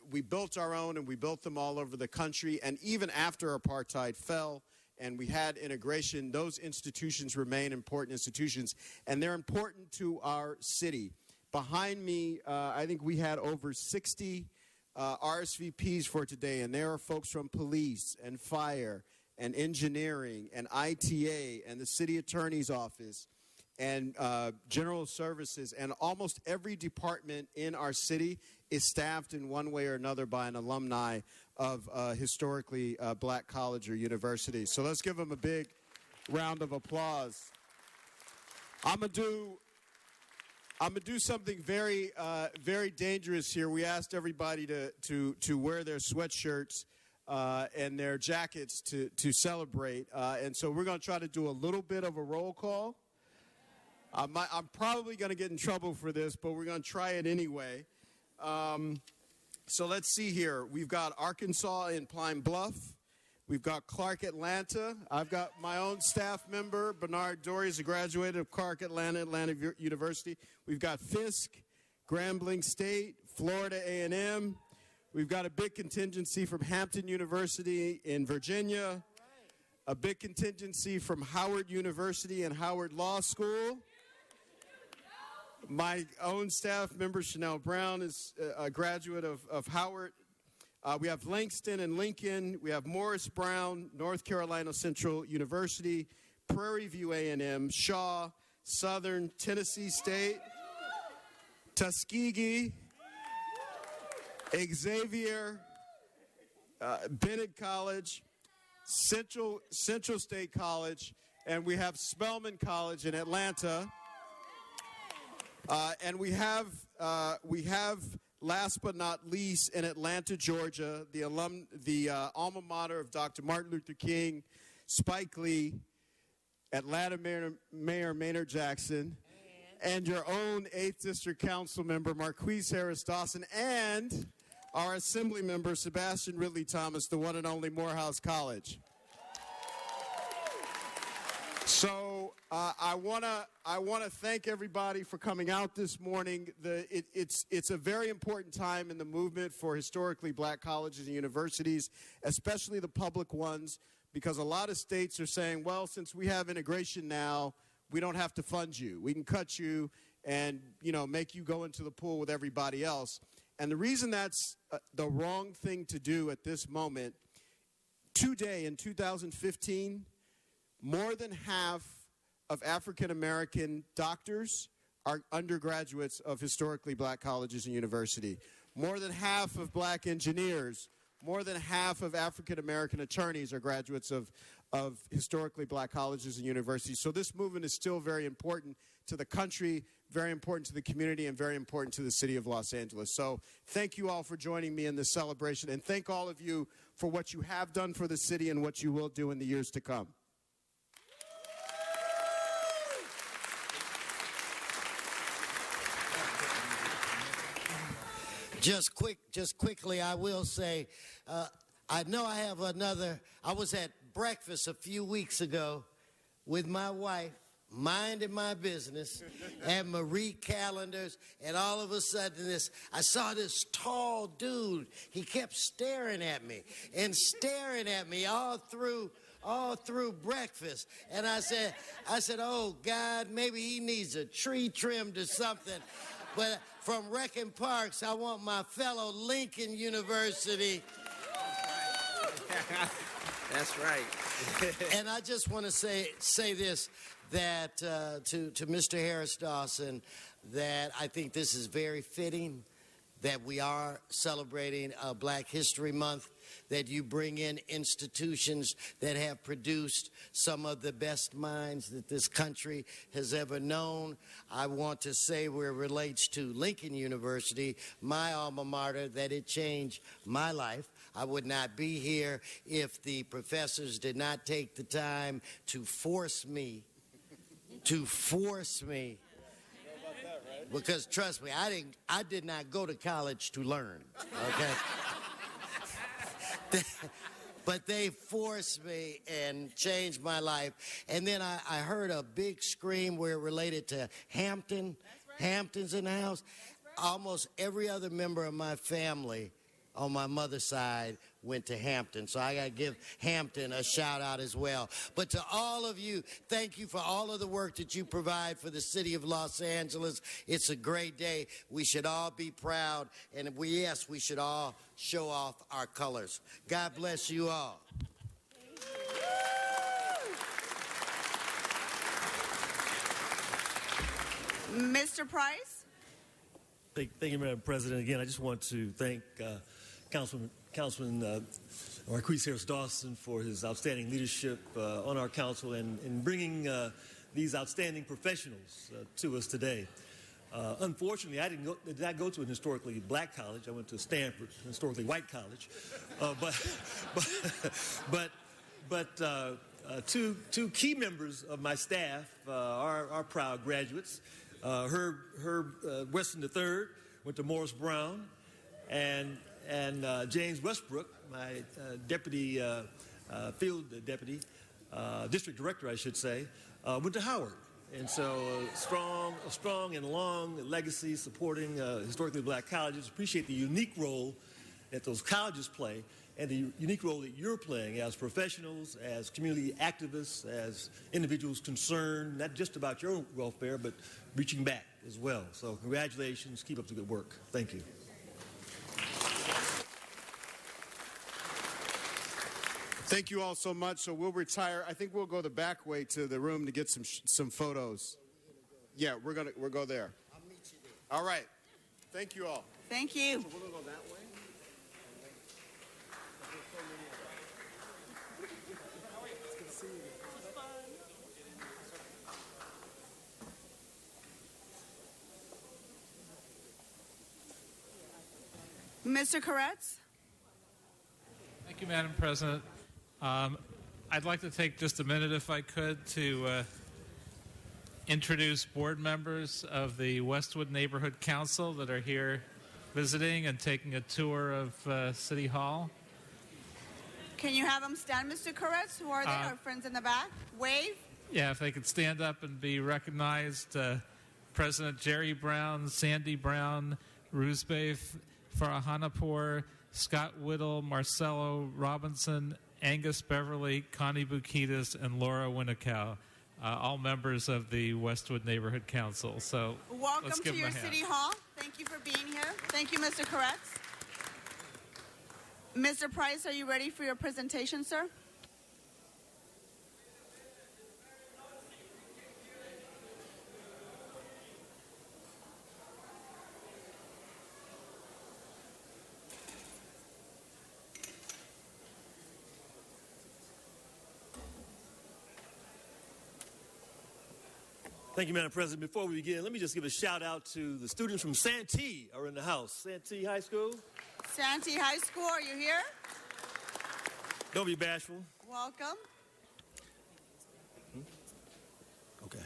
we built our own, and we built them all over the country. And even after apartheid fell and we had integration, those institutions remain important institutions, and they're important to our city. Behind me, I think we had over 60 RSVPs for today, and there are folks from police and fire and engineering and ITA and the city attorney's office and general services, and almost every department in our city is staffed in one way or another by an alumni of historically black college or university. So let's give them a big round of applause. I'm gonna do something very very dangerous here. We asked everybody to wear their sweatshirts and their jackets to celebrate. And so we're going to try to do a little bit of a roll call. I'm probably going to get in trouble for this, but we're going to try it anyway. So let's see here. We've got Arkansas in Pine Bluff. We've got Clark Atlanta. I've got my own staff member, Bernard Dory, is a graduate of Clark Atlanta University. We've got Fisk, Grambling State, Florida A&M. We've got a big contingency from Hampton University in Virginia, a big contingency from Howard University and Howard Law School. My own staff member, Chanel Brown, is a graduate of Howard. We have Langston and Lincoln. We have Morris Brown, North Carolina Central University, Prairie View A&M, Shaw, Southern Tennessee State, Tuskegee, Xavier, Bennett College, Central State College, and we have Spelman College in Atlanta. And we have last but not least, in Atlanta, Georgia, the alma mater of Dr. Martin Luther King, Spike Lee, Atlanta Mayor Maynard Jackson, and your own 8th District Council member, Marquise Harris Dawson, and our Assembly member, Sebastian Ridley Thomas, the one and only Morehouse College. So I want to thank everybody for coming out this morning. It's a very important time in the movement for historically black colleges and universities, especially the public ones, because a lot of states are saying, well, since we have integration now, we don't have to fund you. We can cut you and, make you go into the pool with everybody else. And the reason that's the wrong thing to do at this moment, today in 2015, more than half of African-American doctors are undergraduates of historically black colleges and universities. More than half of black engineers, more than half of African-American attorneys are graduates of historically black colleges and universities. So this movement is still very important to the country, very important to the community, and very important to the city of Los Angeles. So thank you all for joining me in this celebration, and thank all of you for what you have done for the city and what you will do in the years to come. Just quickly, I will say, I know I have another. I was at breakfast a few weeks ago with my wife, minding my business, and Marie Callender's, and all of a sudden I saw this tall dude. He kept staring at me all through breakfast. And I said, oh God, maybe he needs a tree trimmed or something. But from Wrecking Parks, I want my fellow Lincoln University. That's right. And I just want to say this, that to Mr. Harris Dawson, that I think this is very fitting that we are celebrating Black History Month, that you bring in institutions that have produced some of the best minds that this country has ever known. I want to say, where it relates to Lincoln University, my alma mater, that it changed my life. I would not be here if the professors did not take the time to force me. Because trust me, I did not go to college to learn, okay? But they forced me and changed my life. And then I heard a big scream where it related to Hampton. Right. Hampton's in the house. Right. Almost every other member of my family on my mother's side went to Hampton. So I got to give Hampton a shout out as well. But to all of you, thank you for all of the work that you provide for the city of Los Angeles. It's a great day. We should all be proud. And we should all show off our colors. God bless you all. Mr. Price? Thank you, Madam President. Again, I just want to thank Councilman Marquise Harris Dawson for his outstanding leadership on our council and in bringing these outstanding professionals to us today. Unfortunately, I did not go to an historically black college. I went to Stanford, a historically white college. But two key members of my staff are proud graduates. Herb Weston III went to Morris Brown, and James Westbrook, my deputy, field deputy, district director, I should say, went to Howard. And so a strong and long legacy supporting historically black colleges. Appreciate the unique role that those colleges play and the unique role that you're playing as professionals, as community activists, as individuals concerned, not just about your own welfare, but reaching back as well. So congratulations. Keep up the good work. Thank you. Thank you all so much. So we'll retire. I think we'll go the back way to the room to get some photos. Yeah, we'll go there. I'll meet you there. All right. Thank you all. Thank you. So we'll go that way. Mr. Koretz? Thank you, Madam President. I'd like to take just a minute, if I could, to introduce board members of the Westwood Neighborhood Council that are here visiting and taking a tour of City Hall. Can you have them stand, Mr. Koretz? Who are they? Our friends in the back? Wave? Yeah, if they could stand up and be recognized. President Jerry Brown, Sandy Brown, Ruzbeh Farahanapur, Scott Whittle, Marcelo Robinson, Angus Beverly, Connie Bukitas, and Laura Winnecow, all members of the Westwood Neighborhood Council. So welcome let's give to them your a hand. City Hall. Thank you for being here. Thank you, Mr. Koretz. Mr. Price, are you ready for your presentation, sir? Thank you, Madam President. Before we begin, let me just give a shout out to the students from Santee are in the house. Santee High School. Santee High School, are you here? Don't be bashful. Welcome. Okay.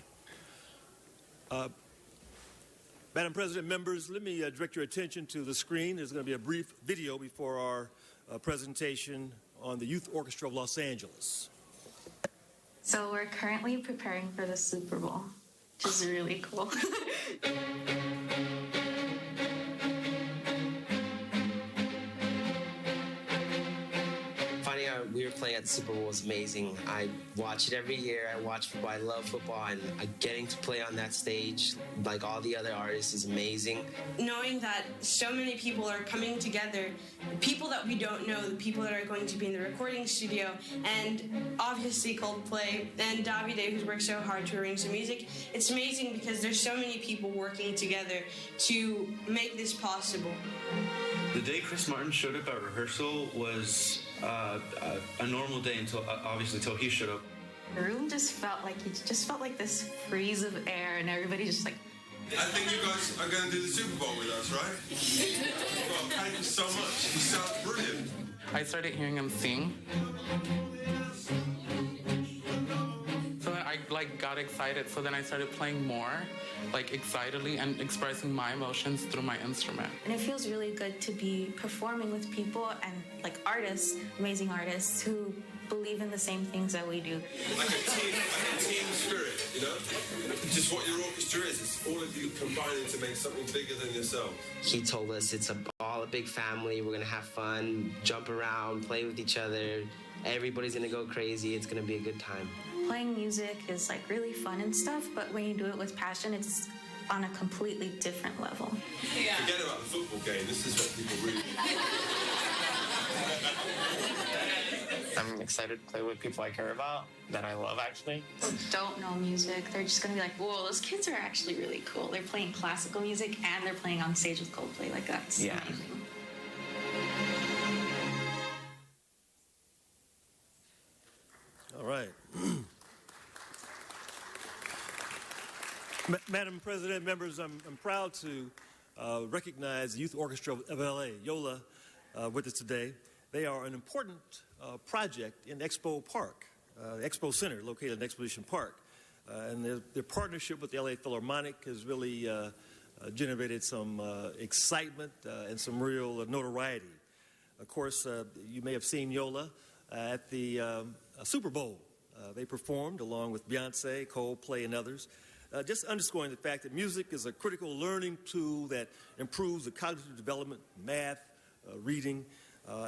Madam President, members, let me direct your attention to the screen. There's going to be a brief video before our presentation on the Youth Orchestra of Los Angeles. So we're currently preparing for the Super Bowl, which is really cool. Finding out we were playing at the Super Bowl was amazing. I watch it every year. I watch football. I love football, and getting to play on that stage like all the other artists is amazing. Knowing that so many people are coming together, people that we don't know, the people that are going to be in the recording studio, and obviously Coldplay and Davide, who's worked so hard to arrange the music. It's amazing because there's so many people working together to make this possible. The day Chris Martin showed up at rehearsal was a normal day until he showed up. The room just felt like this freeze of air, and everybody just like. I think you guys are going to do the Super Bowl with us, right? Well, thank you so much. You sound brilliant. I started hearing him sing. So then I got excited. So then I started playing more, excitedly and expressing my emotions through my instrument. And it feels really good to be performing with people and artists, amazing artists who believe in the same things that we do. Like a team spirit, you know? Just what your orchestra is. It's all of you combining to make something bigger than yourselves. He told us it's all a big family. We're going to have fun, jump around, play with each other. Everybody's going to go crazy. It's going to be a good time. Playing music is really fun and stuff, but when you do it with passion, it's on a completely different level. Yeah. Forget about the football game. This is what people really I'm excited to play with people I care about, that I love, actually. Who don't know music, they're just going to be like, whoa, those kids are actually really cool. They're playing classical music, and they're playing on stage with Coldplay. That's amazing. All right. Madam President, members, I'm proud to recognize the Youth Orchestra of LA, YOLA, with us today. They are an important project in Expo Park, Expo Center, located in Exposition Park. And their partnership with the LA Philharmonic has really generated some excitement and some real notoriety. Of course, you may have seen YOLA at the Super Bowl. They performed along with Beyonce, Coldplay, and others. Just underscoring the fact that music is a critical learning tool that improves the cognitive development, math, reading,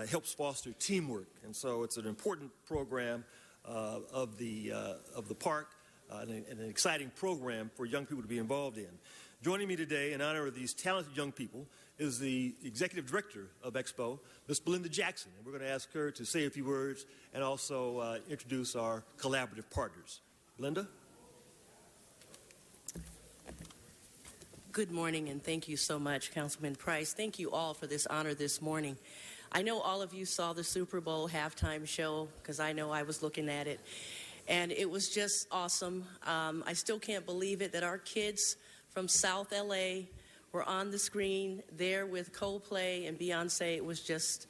helps foster teamwork. And so it's an important program of the park and an exciting program for young people to be involved in. Joining me today in honor of these talented young people is the Executive Director of Expo, Ms. Belinda Jackson. And we're going to ask her to say a few words and also introduce our collaborative partners. Belinda? Good morning, and thank you so much, Councilman Price. Thank you all for this honor this morning. I know all of you saw the Super Bowl halftime show, because I know I was looking at it, and it was just awesome. I still can't believe it that our kids from South LA were on the screen there with Coldplay and Beyonce. It was just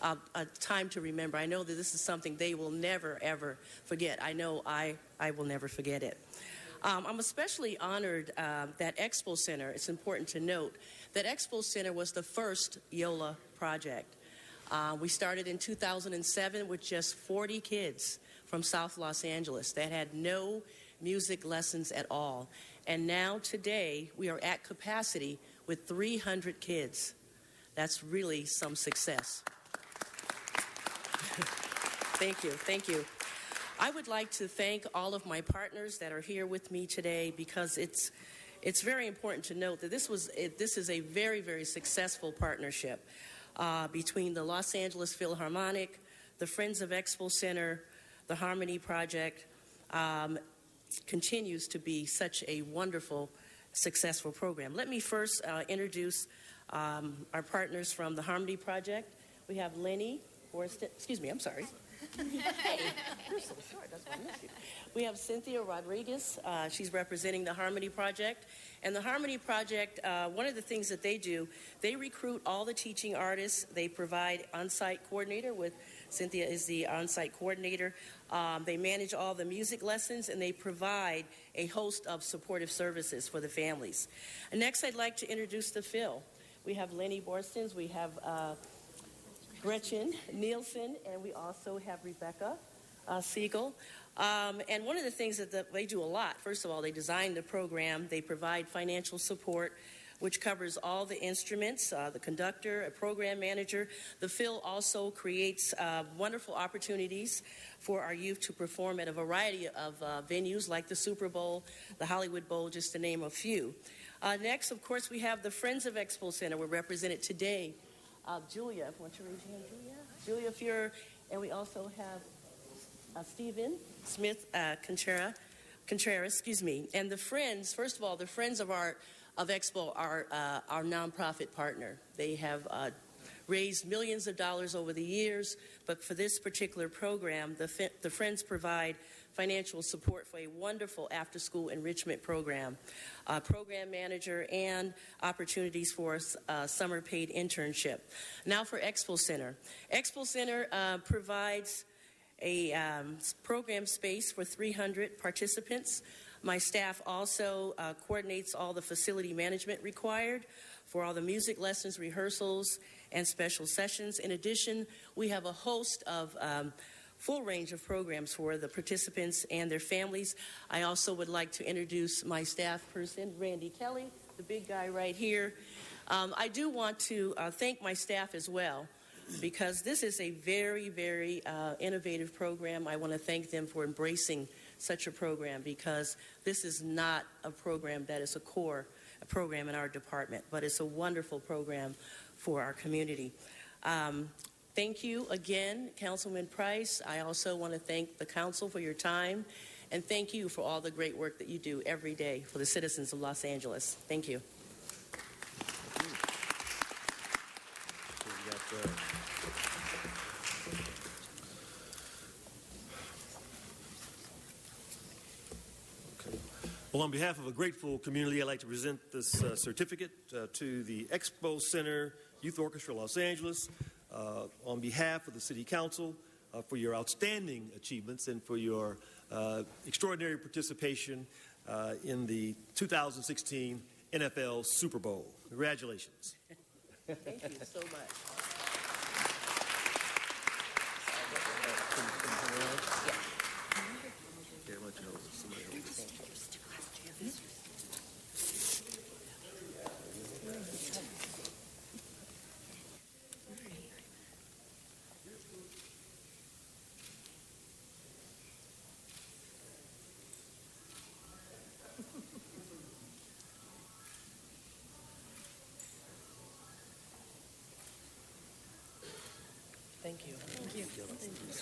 a time to remember. I know that this is something they will never, ever forget. I know I will never forget it. I'm especially honored that Expo Center, it's important to note, that Expo Center was the first YOLA project. We started in 2007 with just 40 kids from South Los Angeles that had no music lessons at all. And now today we are at capacity with 300 kids. That's really some success. Thank you, thank you. I would like to thank all of my partners that are here with me today, because it's very important to note that this is a very, very successful partnership between the Los Angeles Philharmonic, the Friends of Expo Center, the Harmony Project. Continues to be such a wonderful, successful program. Let me first introduce our partners from the Harmony Project. We have Lenny Borston. Excuse me, I'm sorry. Hey, you're so short. That's why I missed you. We have Cynthia Rodriguez. She's representing the Harmony Project. And the Harmony Project, one of the things that they do, they recruit all the teaching artists. They provide on-site coordinator with Cynthia is the on-site coordinator. They manage all the music lessons, and they provide a host of supportive services for the families. And next, I'd like to introduce the Phil. We have Lenny Borstens, we have Gretchen Nielsen, and we also have Rebecca Siegel. And one of the things that they do a lot, first of all, they design the program, they provide financial support, which covers all the instruments, the conductor, a program manager. The Phil also creates wonderful opportunities for our youth to perform at a variety of venues like the Super Bowl, the Hollywood Bowl, just to name a few. Next, of course, we have the Friends of Expo Center. We're represented today. Julia, why don't you raise your hand, Julia? Julia Fuhrer, and we also have Stephen Smith Contreras, excuse me. And the Friends, first of all, the Friends of Expo are our nonprofit partner. They have raised millions of dollars over the years, but for this particular program, the Friends provide financial support for a wonderful after-school enrichment program, program manager, and opportunities for a summer paid internship. Now for Expo Center. Expo Center provides a program space for 300 participants. My staff also coordinates all the facility management required for all the music lessons, rehearsals, and special sessions. In addition, we have a host of full range of programs for the participants and their families. I also would like to introduce my staff person, Randy Kelly, the big guy right here. I do want to thank my staff as well, because this is a very, very innovative program. I want to thank them for embracing such a program, because this is not a program that is a program in our department, but it's a wonderful program for our community. Thank you again, Councilman Price. I also want to thank the council for your time, and thank you for all the great work that you do every day for the citizens of Los Angeles. Thank you. Well, on behalf of a grateful community, I'd like to present this certificate to the Expo Center Youth Orchestra Los Angeles on behalf of the City Council for your outstanding achievements and for your extraordinary participation in the 2016 NFL Super Bowl. Congratulations. Thank you so much. Thank you. Thank you.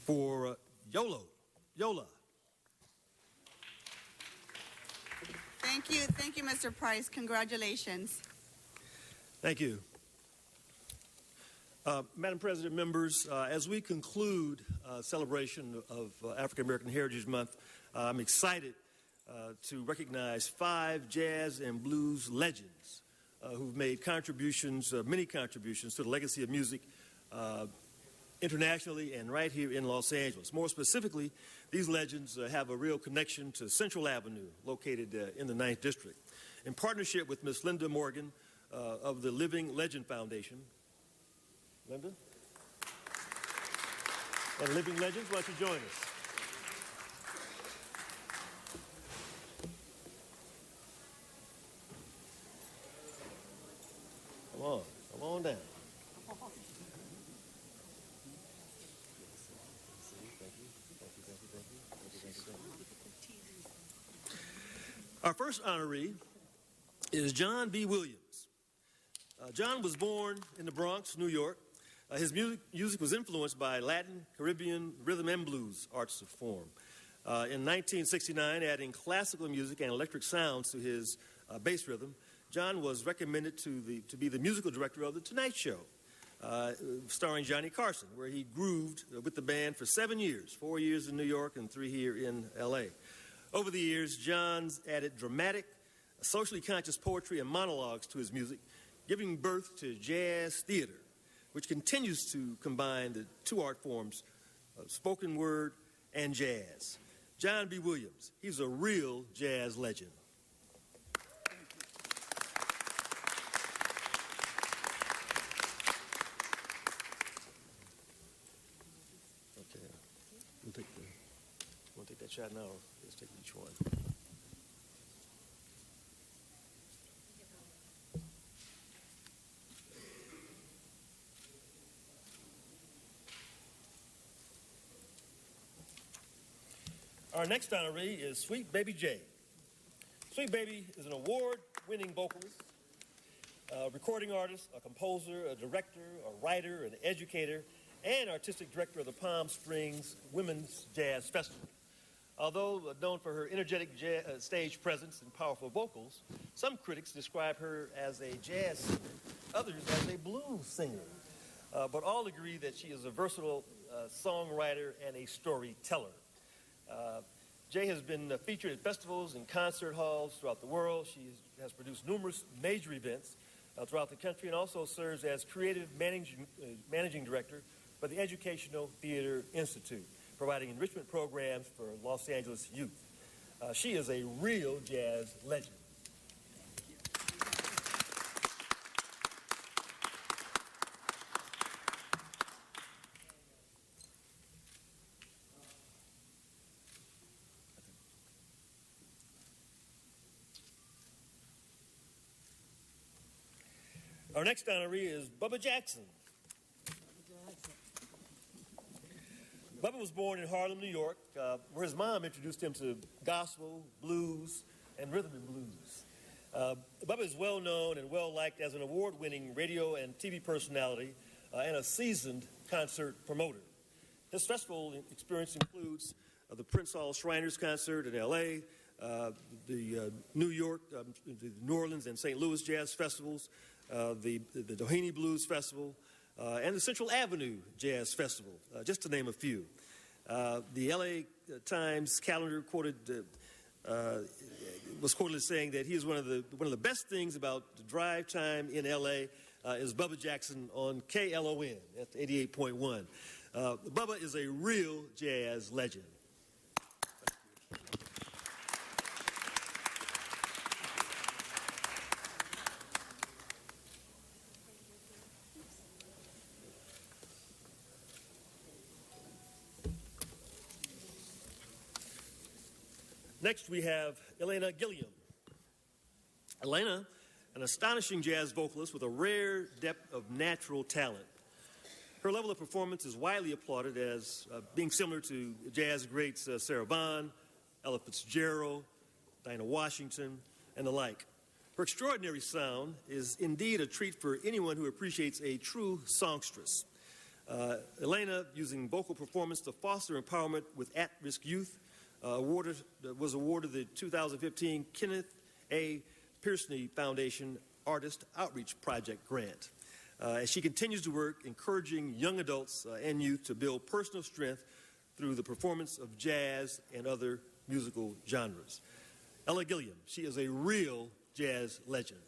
For Yola. Thank you, Mr. Price. Congratulations. Thank you. Madam President, members, as we conclude celebration of African American Heritage Month, I'm excited to recognize 5 jazz and blues legends who've made contributions, many contributions to the legacy of music internationally and right here in Los Angeles. More specifically, these legends have a real connection to Central Avenue, located in the 9th District. In partnership with Miss Linda Morgan of the Living Legend Foundation. Linda? And Living Legends, why don't you join us? Come on down. Our first honoree is John B. Williams. John was born in the Bronx, New York. His music was influenced by Latin, Caribbean, rhythm and blues arts of form. In 1969, adding classical music and electric sounds to his bass rhythm, John was recommended to be the musical director of The Tonight Show, starring Johnny Carson, where he grooved with the band for 7 years, 4 years in New York and 3 here in L.A. Over the years, John's added dramatic, socially conscious poetry and monologues to his music, giving birth to jazz theater, which continues to combine the two art forms of spoken word and jazz. John B. Williams, he's a real jazz legend. Okay, we'll take that shot now. Let's take each one. Our next honoree is Sweet Baby J. Sweet Baby is an award-winning vocalist, a recording artist, a composer, a director, a writer, an educator, and artistic director of the Palm Springs Women's Jazz Festival. Although known for her energetic stage presence and powerful vocals, some critics describe her as a jazz singer, others as a blues singer. But all agree that she is a versatile songwriter and a storyteller. Jay has been featured at festivals and concert halls throughout the world. She has produced numerous major events throughout the country and also serves as creative managing director for the Educational Theater Institute, providing enrichment programs for Los Angeles youth. She is a real jazz legend. Our next honoree is Bubba Jackson. Bubba was born in Harlem, New York, where his mom introduced him to gospel, blues, and rhythm and blues. Bubba is well known and well liked as an award-winning radio and TV personality and a seasoned concert promoter. His festival experience includes the Prince Hall Shriners concert in L.A., the New York, the New Orleans and St. Louis Jazz Festivals, the Doheny Blues Festival, and the Central Avenue Jazz Festival, just to name a few. The LA Times calendar was quoted as saying that he is one of the best things about the drive time in LA is Bubba Jackson on KLON at 88.1. Bubba is a real jazz legend. Next, we have Elena Gilliam. Elena, an astonishing jazz vocalist with a rare depth of natural talent. Her level of performance is widely applauded as being similar to jazz greats Sarah Vaughan, Ella Fitzgerald, Dinah Washington, and the like. Her extraordinary sound is indeed a treat for anyone who appreciates a true songstress. Elena, using vocal performance to foster empowerment with at-risk youth, was awarded the 2015 Kenneth A. Piersney Foundation Artist Outreach Project grant. as she continues to work encouraging young adults and youth to build personal strength through the performance of jazz and other musical genres. Ella Gilliam, she is a real jazz legend.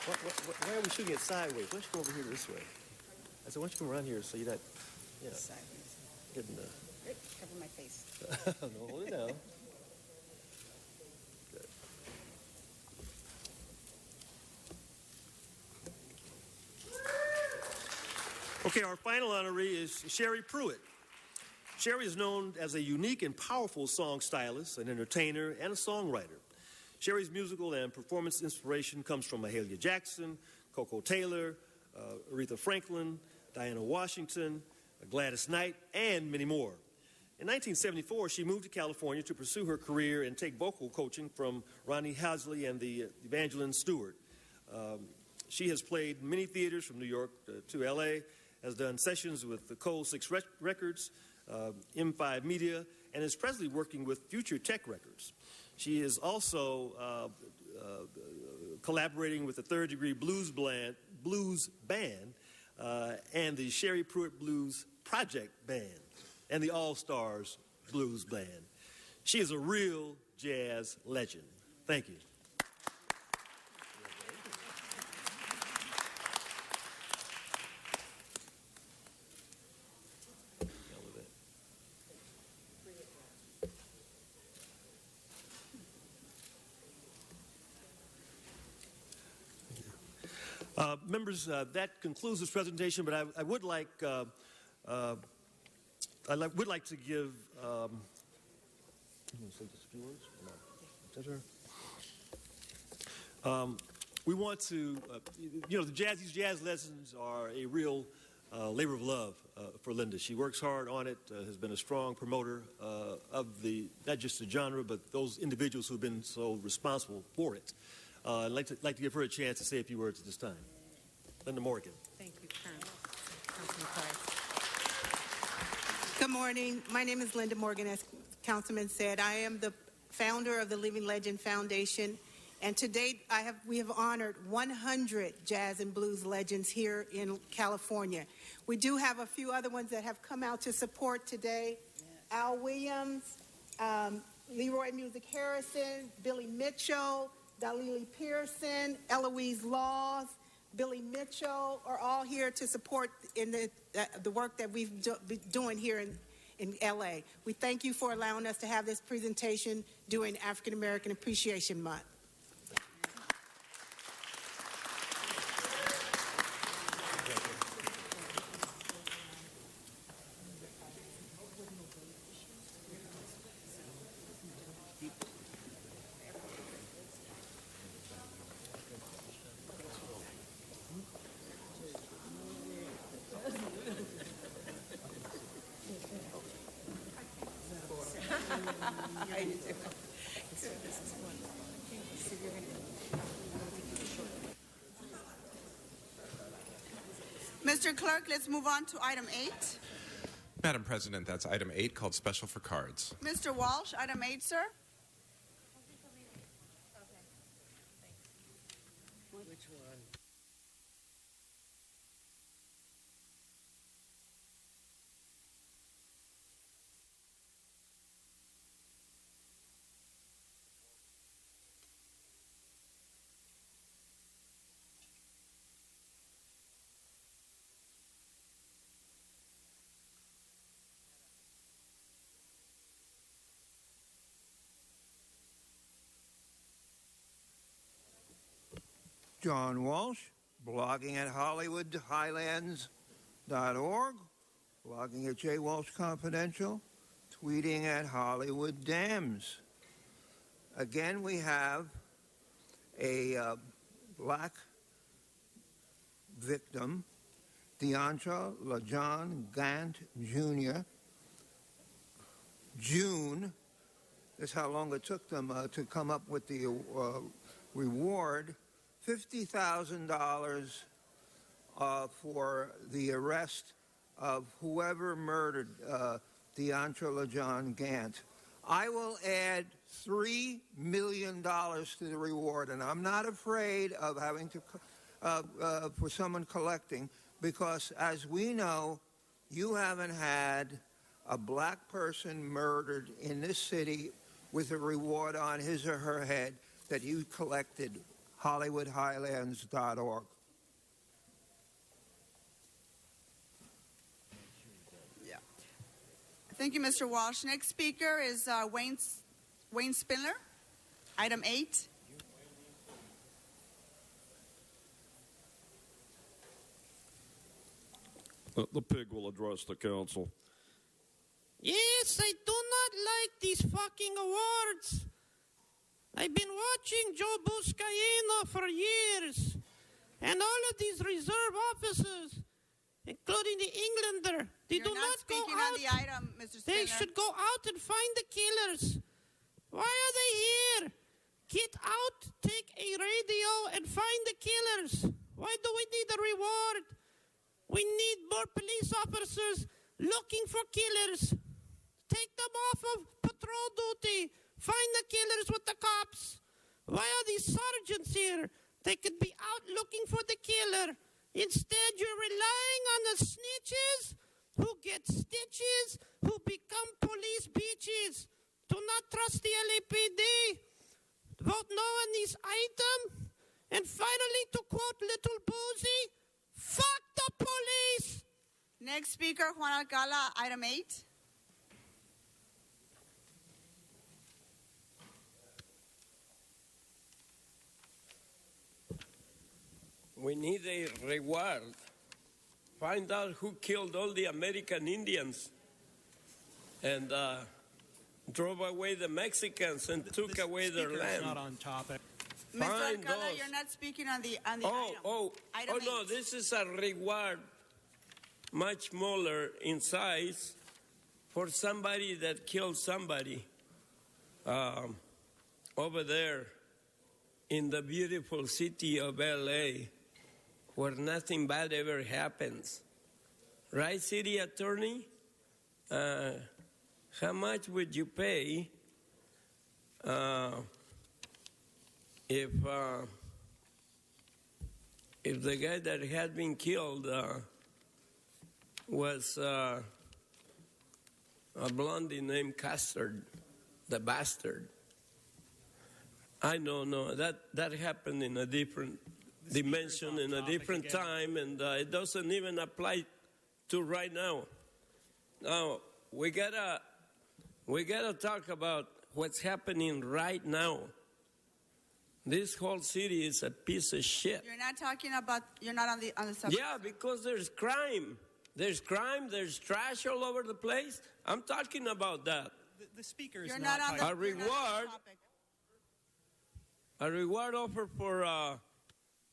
Why are we shooting it sideways? Why don't you come over here this way? I said, why don't you come around here so you're not, you know, getting Cover my face. no, hold it down. Good. Okay, our final honoree is Sherry Pruitt. Sherry is known as a unique and powerful song stylist, an entertainer, and a songwriter. Sherry's musical and performance inspiration comes from Mahalia Jackson, Coco Taylor, Aretha Franklin, Diana Washington, Gladys Knight, and many more. In 1974, she moved to California to pursue her career and take vocal coaching from Ronnie Hasley and the Evangeline Stewart. She has played many theaters from New York to L.A., has done sessions with the Cold Six Records, M5 Media, and is presently working with Future Tech Records. She is also collaborating with the Third Degree Blues Band and the Sherry Pruitt Blues Project Band and the All-Stars Blues Band. She is a real jazz legend. Thank you. Members, that concludes this presentation, but I would like would like to give say just a few words. We want to, these jazz lessons are a real labor of love for Linda. She works hard on it, has been a strong promoter of not just the genre, but those individuals who've been so responsible for it. I'd like to give her a chance to say a few words at this time. Linda Morgan. Thank you, Councilman Price. Good morning. My name is Linda Morgan, as Councilman said. I am the founder of the Living Legend Foundation, and to date we have honored 100 jazz and blues legends here in California. We do have a few other ones that have come out to support today. Al Williams, Leroy Music Harrison, Billy Mitchell, Dalili Pearson, Eloise Laws, Billy Mitchell are all here to support in the work that we've been doing here in LA. We thank you for allowing us to have this presentation during African American Appreciation Month. Mr. Clerk, let's move on to item 8. Madam President, that's item 8 called Special for Cards. Mr. Walsh, item 8, sir. Which one? John Walsh, blogging at HollywoodHighlands.org, blogging at J. Walsh Confidential, tweeting at Hollywood Dams. Again, we have a black victim, Deontra LaJohn Gant Jr. June, that's how long it took them to come up with the reward, $50,000 for the arrest of whoever murdered Deontra LaJohn Gant I will add $3 million to the reward, and I'm not afraid of having to, for someone collecting, because as we know, you haven't had a black person murdered in this city with a reward on his or her head that you collected. HollywoodHighlands.org. Yeah. Thank you, Mr. Walsh. Next speaker is Wayne Spindler, item 8. The pig will address the council. Yes, I do not like these fucking awards. I've been watching Joe Buscaino for years, and all of these reserve officers, including the Englander, they You're do not go speaking out. on the item, Mr. Spindler. They should go out and find the killers. Why are they here? Get out, take a radio, and find the killers. Why do we need a reward? We need more police officers looking for killers. Take them off of patrol duty. Find the killers with the cops. Why are these sergeants here? They could be out looking for the killer. Instead, you're relying on the snitches who get stitches, who become police bitches. Do not trust the LAPD. Vote no on this item. And finally, to quote Little Boozy, fuck the police. Next speaker, Juan Alcala, item 8. We need a reward. Find out who killed all the American Indians and drove away the Mexicans and took away their land. Not on topic. Mr. Alcala, you're not speaking on the item. Item no, 8. this is a reward much smaller in size for somebody that killed somebody over there in the beautiful city of LA, where nothing bad ever happens. Right, city attorney? How much would you pay if the guy that had been killed was a blondie named Custard, the bastard? I don't know. That happened in a different dimension, in a different time, and it doesn't even apply to right now. Now, we gotta talk about what's happening right now. This whole city is a piece of shit. You're not talking about, you're not on the subject. Yeah, because there's crime. There's crime, there's trash all over the place. I'm talking about that. The speaker is You're not not on A reward, a reward offer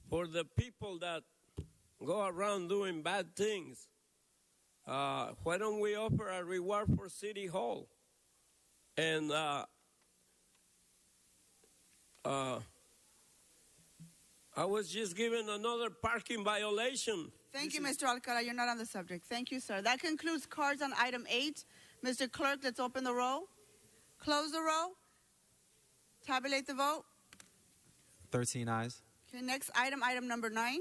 for the people that go around doing bad things. Why don't we offer a reward for City Hall? And I was just given another parking violation. Thank you, Mr. Alcala. You're not on the subject. Thank you, sir. That concludes cards on item 8. Mr. Clerk, let's open the roll. Close the roll. Tabulate the vote. 13 ayes. Okay, next item, item number 9.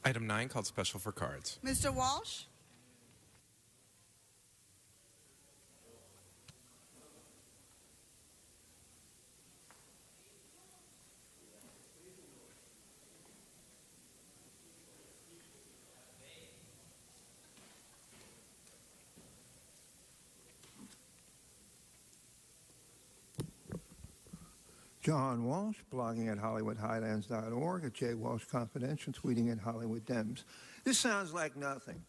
Item 9, called special for cards. Mr. Walsh. John Walsh, blogging at HollywoodHighlands.org, at J. Walsh Confidential, tweeting at Hollywood Dems. This sounds like nothing.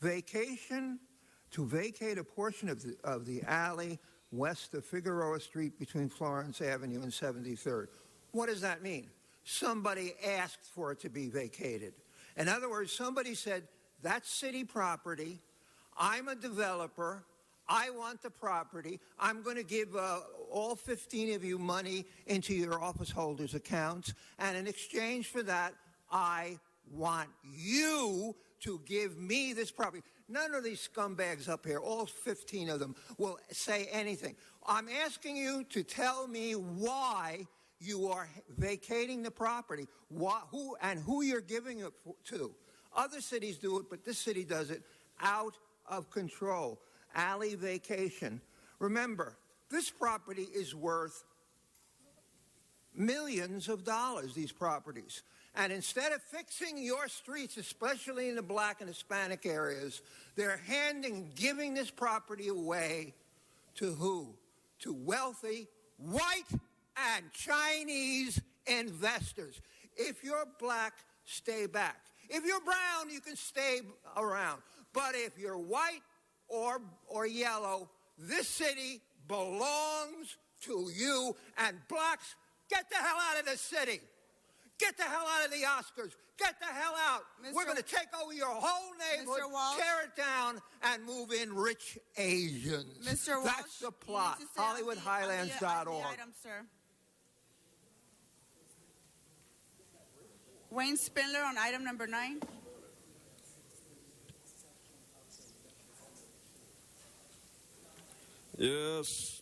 To vacate a portion of the alley west of Figueroa Street between Florence Avenue and 73rd. What does that mean? Somebody asked for it to be vacated. In other words, somebody said, that's city property, I'm a developer, I want the property. I'm going to give all 15 of you money into your office holders' accounts. And in exchange for that, I want you to give me this property. None of these scumbags up here, all 15 of them, will say anything. I'm asking you to tell me why you are vacating the property, who you're giving it to. Other cities do it, but this city does it out of control. Alley vacation. Remember, this property is worth millions of dollars, these properties. And instead of fixing your streets, especially in the black and Hispanic areas, they're giving this property away to who? To wealthy, white, and Chinese investors. If you're black, stay back. If you're brown, you can stay around. But if you're white or yellow, this city belongs to you. And blacks, get the hell out of the city. Get the hell out of the Oscars. Get the hell out. We're going to take over your whole neighborhood, tear it down, and move in rich Asians. Mr. Walsh, that's the plot. HollywoodHighlands.org. Wayne Spindler on item number 9. Yes,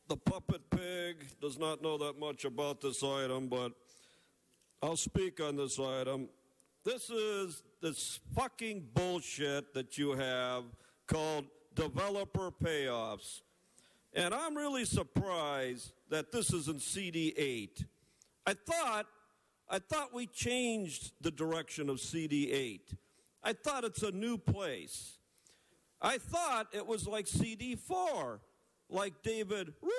the puppet pig does not know that much about this item, but I'll speak on this item. This is this fucking bullshit that you have called developer payoffs. And I'm really surprised that this is in CD 8. I thought we changed the direction of CD 8. I thought it's a new place. I thought it was like CD 4, like David Woo.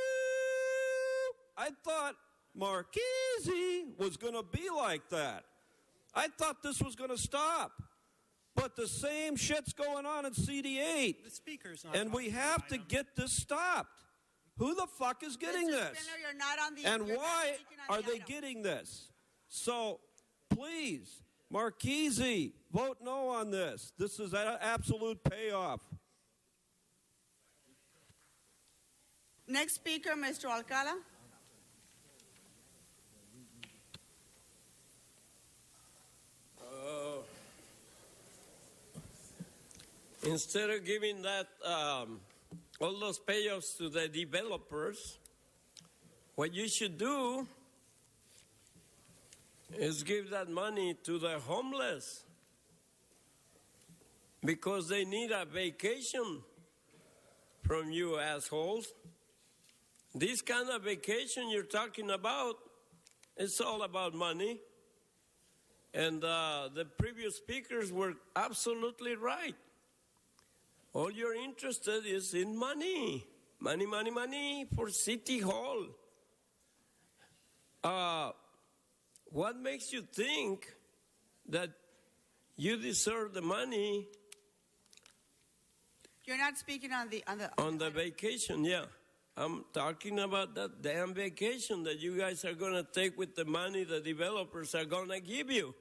I thought Marchese was going to be like that. I thought this was going to stop. But the same shit's going on in CD 8. The speaker's not and we have to get this stopped. Who the fuck is getting Mr. this? Spindler, you're not on the, and you're why not are they getting this? So, please, Marchese, vote no on this. This is an absolute payoff. Next speaker, Mr. Alcala. Instead of giving that all those payoffs to the developers, what you should do is give that money to the homeless, because they need a vacation from you assholes. This kind of vacation you're talking about, it's all about money. And the previous speakers were absolutely right. All you're interested is in money. Money, money, money for City Hall. What makes you think that you deserve the money? You're not speaking on the vacation, yeah. I'm talking about that damn vacation that you guys are going to take with the money the developers are going to give you.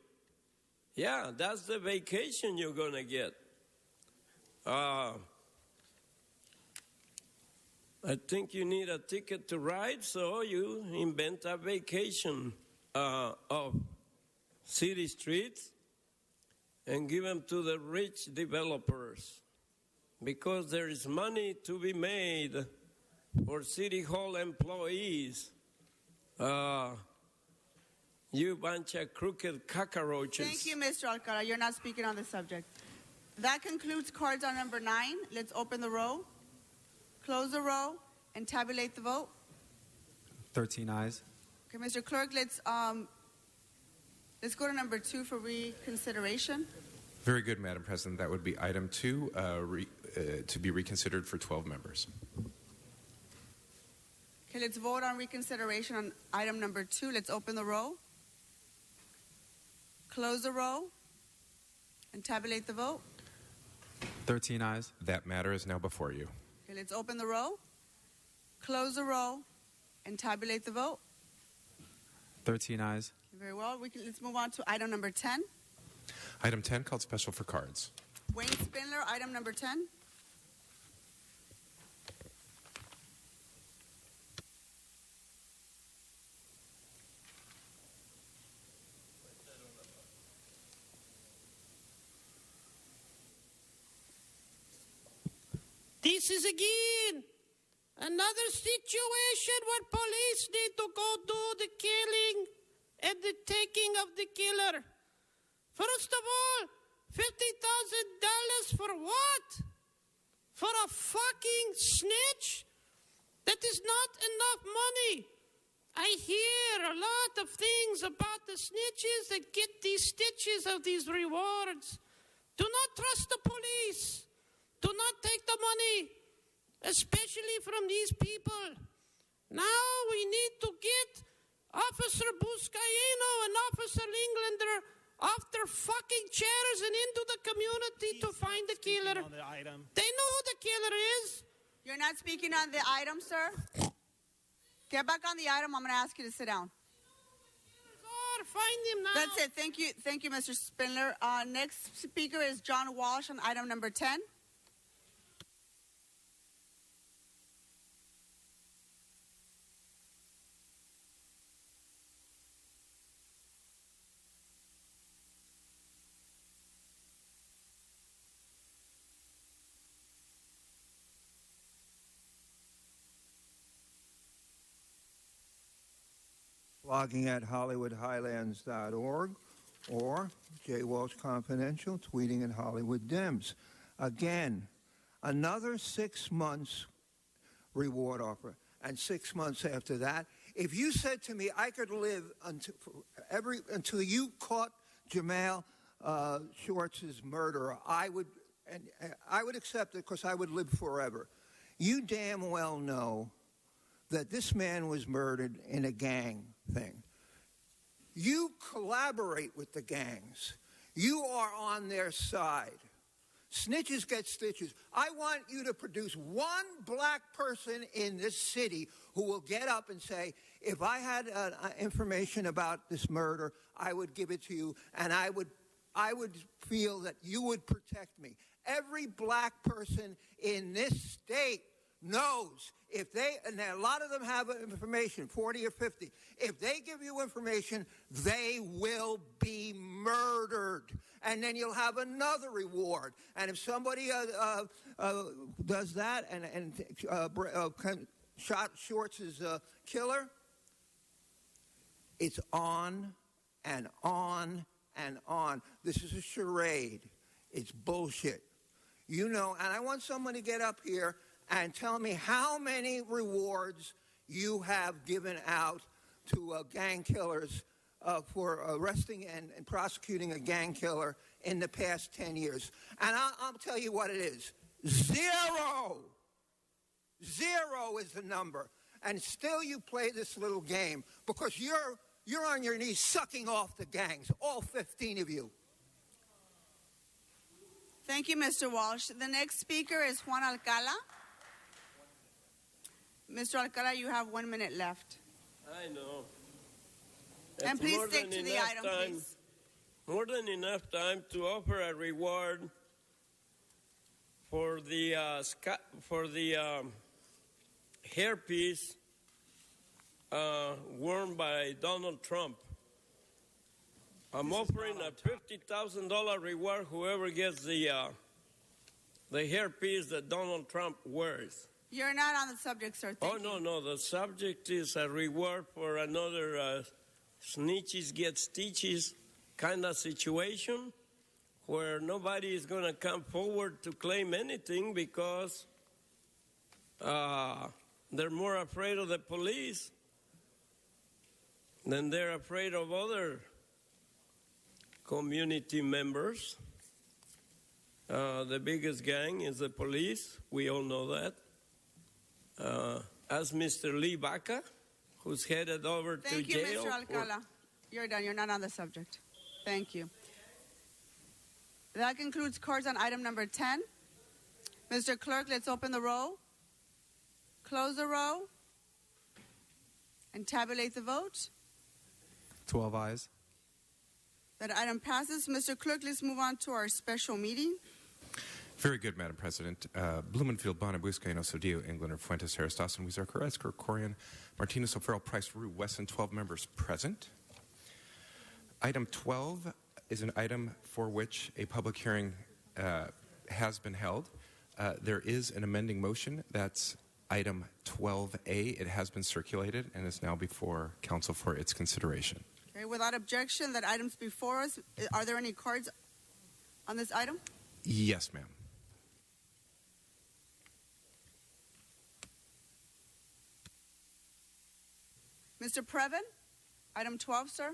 Yeah, that's the vacation you're going to get. I think you need a ticket to ride, so you invent a vacation of city streets and give them to the rich developers, because there is money to be made for City Hall employees. You bunch of crooked cockroaches. Thank you, Mr. Alcala. You're not speaking on the subject. That concludes cards on number 9. Let's open the row, close the row, and tabulate the vote. 13 ayes. Okay, Mr. Clerk, let's go to number 2 for reconsideration. Very good, Madam President. That would be item 2 to be reconsidered for 12 members. Okay, let's vote on reconsideration on item number 2. Let's open the row, close the row, and tabulate the vote. 13 ayes. That matter is now before you. Okay, let's open the row, close the row, and tabulate the vote. 13 ayes. Okay, very well. Let's move on to item number 10. Item 10, called special for cards. Wayne Spindler, item number 10. This is again another situation where police need to go do the killing and the taking of the killer. First of all, $50,000 for what? For a fucking snitch? That is not enough money. I hear a lot of things about the snitches that get these stitches of these rewards. Do not trust the police. Do not take the money, especially from these people. Now we need to get Officer Buscaino and Officer Englander off their fucking chairs and into the community to find the killer. They know who the killer is. You're not speaking on the item, sir? Get back on the item. I'm going to ask you to sit down. Find him now. That's it. Thank you, Mr. Spindler. Next speaker is John Walsh on item number 10. Blogging at HollywoodHighlands.org or J. Walsh Confidential, tweeting at Hollywood Dems. Again, another 6 months reward offer. And 6 months after that, if you said to me I could live until you caught Jamal Schwartz's murderer, I would accept it because I would live forever. You damn well know that this man was murdered in a gang thing. You collaborate with the gangs. You are on their side. Snitches get stitches. I want you to produce one black person in this city who will get up and say, if I had information about this murder, I would give it to you, and I would feel that you would protect me. Every black person in this state knows if they, and a lot of them have information, 40 or 50, if they give you information, they will be murdered. And then you'll have another reward. And if somebody does that and shot Schwartz's killer, it's on and on and on. This is a charade. It's bullshit. You know, and I want someone to get up here and tell me how many rewards you have given out to gang killers for arresting and prosecuting a gang killer in the past 10 years. And I'll tell you what it is. 0. 0 is the number. And still you play this little game because you're on your knees sucking off the gangs, all 15 of you. Thank you, Mr. Walsh. The next speaker is Juan Alcala. Mr. Alcala, you have 1 minute left. I know. And please stick to the item, please. More than enough time to offer a reward for the hairpiece worn by Donald Trump. I'm offering a $50,000 reward whoever gets the hairpiece that Donald Trump wears. You're not on the subject, sir. Thank you. No. The subject is a reward for another snitches get stitches kind of situation where nobody is going to come forward to claim anything because they're more afraid of the police than they're afraid of other community members. The biggest gang is the police. We all know that. As Mr. Lee Baca, who's headed over to jail. Thank you, Mr. Alcala. You're done. You're not on the subject. Thank you. That concludes cards on item number 10. Mr. Clerk, let's open the roll, close the row, and tabulate the vote. 12 ayes. That item passes. Mr. Clerk, let's move on to our special meeting. Very good, Madam President. Blumenfield, Bonner, Buscaino, Sodillo, Englander, Fuentes, Harris, Dawson, Weezer, Carrez, Corian, Martinez, O'Farrell, Price, Rue, Wesson, 12 members present. Item 12 is an item for which a public hearing has been held. There is an amending motion. That's item 12A. It has been circulated and is now before council for its consideration. Okay, without objection, that item's before us. Are there any cards on this item? Yes, ma'am. Mr. Previn, item 12, sir.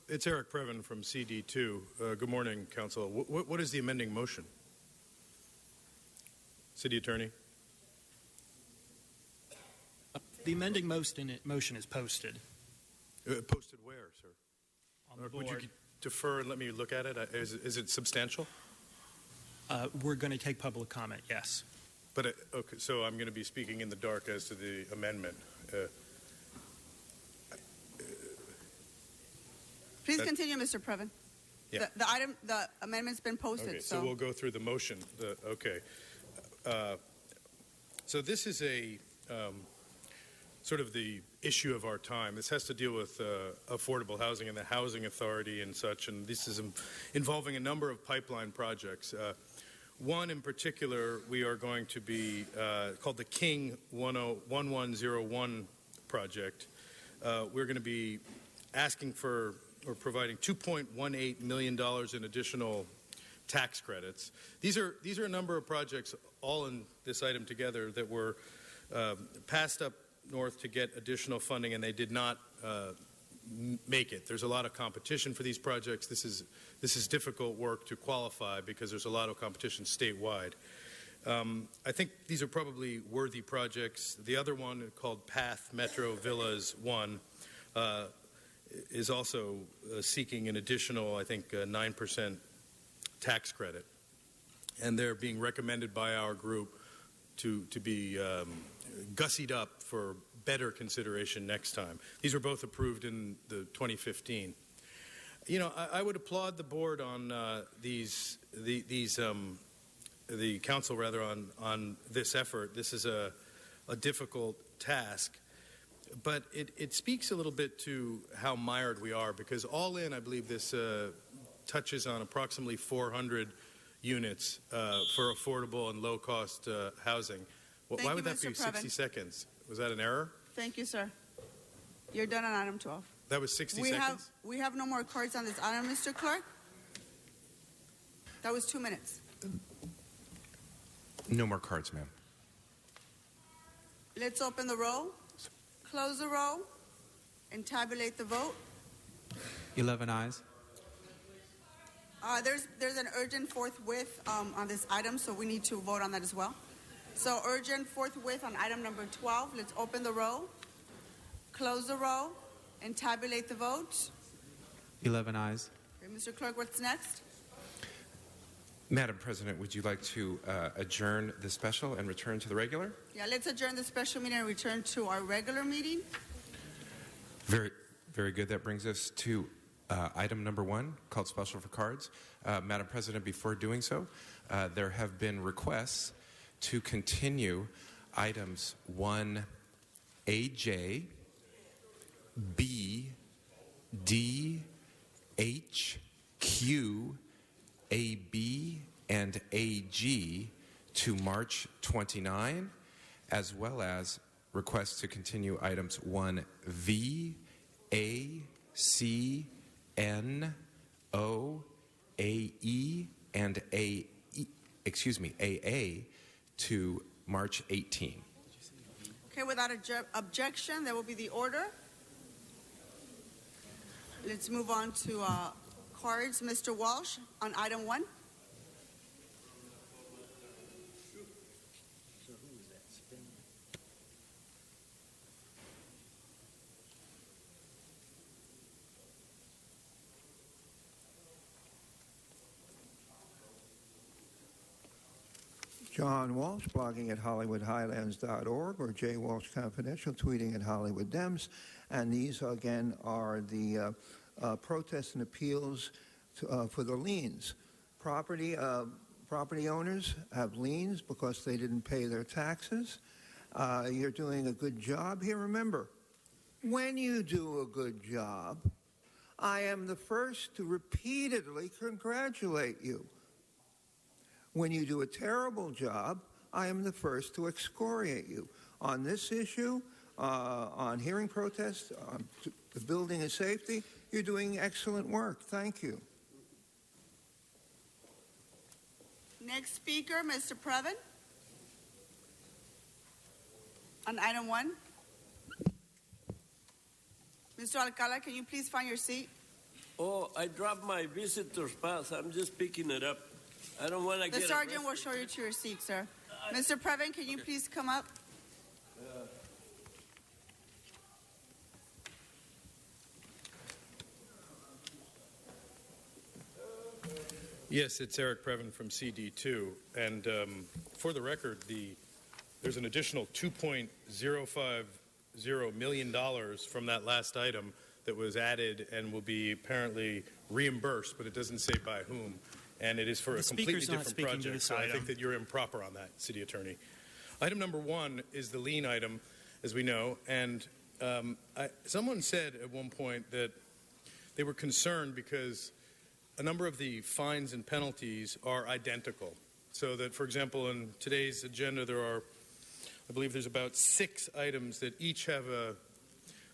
It's Eric Previn from CD2. Good morning, Council. What is the amending motion? City Attorney? The amending motion is posted. Posted where, sir? On the Would you board. defer and let me look at it? Is it substantial? We're going to take public comment, yes. But okay, so I'm going to be speaking in the dark as to the amendment. Please continue, Mr. Previn. Yeah. The amendment's been posted. Okay, so we'll go through the motion. Okay. So this is a sort of the issue of our time. This has to deal with affordable housing and the housing authority and such, and this is involving a number of pipeline projects. One in particular we are going to be called the King 1101 project. We're going to be asking for or providing $2.18 million in additional tax credits. These are a number of projects all in this item together that were passed up north to get additional funding, and they did not make it. There's a lot of competition for these projects. This is difficult work to qualify because there's a lot of competition statewide. I think these are probably worthy projects. The other one called Path Metro Villas 1 is also seeking an additional, I think, 9% tax credit. And they're being recommended by our group to be gussied up for better consideration next time. These were both approved in the 2015. You know, I would applaud the board on the council rather on this effort. This is a difficult task. But it speaks a little bit to how mired we are, because all in, I believe this touches on approximately 400 units for affordable and low-cost housing. Why would that be 60 seconds? Was that an error? Thank you, sir. You're done on item 12. That was 60 seconds? We have no more cards on this item, Mr. Clerk. That was 2 minutes. No more cards, ma'am. Let's open the roll, close the roll, and tabulate the vote. 11 ayes. There's an urgent forthwith on this item, so we need to vote on that as well. So urgent forthwith on item number 12. Let's open the roll, close the roll, and tabulate the vote. 11 ayes. Okay, Mr. Clerk, what's next? Madam President, would you like to adjourn the special and return to the regular? Yeah, let's adjourn the special meeting and return to our regular meeting. Very, very good. That brings us to item number 1, called Special for Cards. Madam President, before doing so, there have been requests to continue items 1AJ, B, D, H, Q, AB, and AG to March 29, as well as requests to continue items 1V, A, C, N, O, AE, and AA to March 18. Okay, without objection, that will be the order. Let's move on to cards. Mr. Walsh, on item 1. John Walsh, blogging at HollywoodHighlands.org, or J. Walsh Confidential, tweeting at Hollywood Dems. And these, again, are the protests and appeals for the liens. Property property owners have liens because they didn't pay their taxes. You're doing a good job here. Remember, when you do a good job, I am the first to repeatedly congratulate you. When you do a terrible job, I am the first to excoriate you. On this issue, on hearing protests, on the building and safety, you're doing excellent work. Thank you. Next speaker, Mr. Previn. On item 1. Mr. Alcala, can you please find your seat? Oh, I dropped my visitor's pass. I'm just picking it up. I don't want to get The sergeant will arrested. show you to your seat, sir. Mr. Previn, can you please come up? Yes, it's Eric Previn from CD2. And for the record, there's an additional $2.050 million from that last item that was added and will be apparently reimbursed, but it doesn't say by whom. And it is for a completely different project. So I think that you're improper on that, City Attorney. Item number 1 is the lien item, as we know. And someone said at one point that they were concerned because a number of the fines and penalties are identical. So that, for example, in today's agenda, there are, I believe there's about 6 items that each have a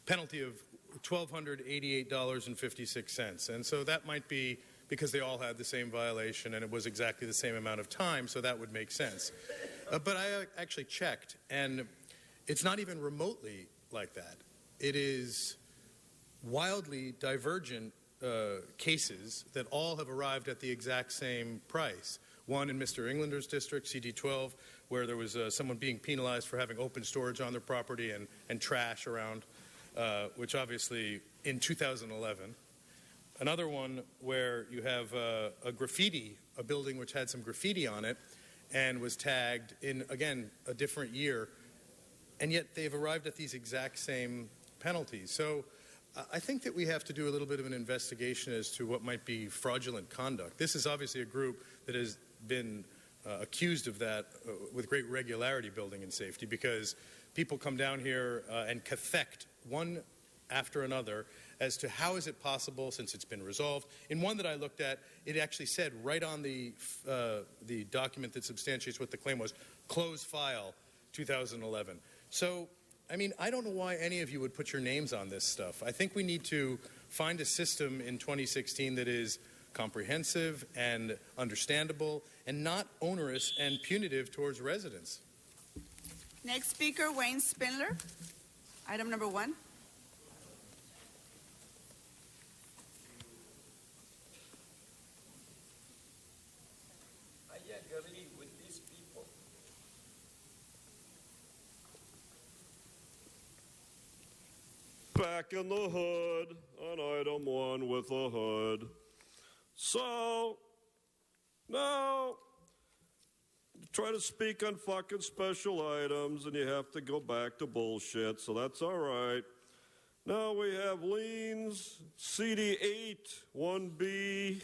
penalty of $1,288.56. And so that might be because they all had the same violation and it was exactly the same amount of time, so that would make sense. But I actually checked, and it's not even remotely like that. It is wildly divergent cases that all have arrived at the exact same price. One in Mr. Englander's district, CD12, where there was someone being penalized for having open storage on their property and trash around, which obviously in 2011. Another one where you have a building which had some graffiti on it and was tagged in, again, a different year, and yet they've arrived at these exact same penalties. So I think that we have to do a little bit of an investigation as to what might be fraudulent conduct. This is obviously a group that has been accused of that with great regularity, building and safety, because people come down here and cathect one after another as to how is it possible since it's been resolved. In one that I looked at, it actually said right on the document that substantiates what the claim was, close file 2011. So, I mean, I don't know why any of you would put your names on this stuff. I think we need to find a system in 2016 that is comprehensive and understandable and not onerous and punitive towards residents. Next speaker, Wayne Spindler. Item number 1. Back in the hood on item 1 with a hood. So, now, try to speak on fucking special items and you have to go back to bullshit, so that's all right. Now we have liens, CD8, 1B,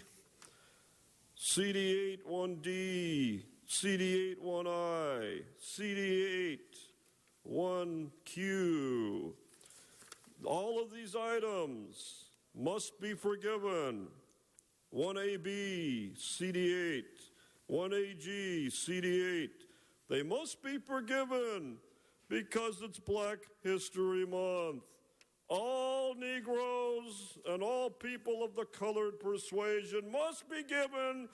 CD8, 1D, CD8, 1I, CD8, 1Q. All of these items must be forgiven. 1AB, CD8, 1AG, CD8. They must be forgiven because it's Black History Month. All Negroes and all people of the colored persuasion must be given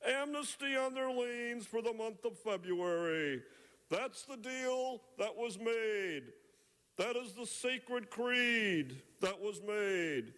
amnesty on their liens for the month of February. That's the deal that was made. That is the sacred creed that was made.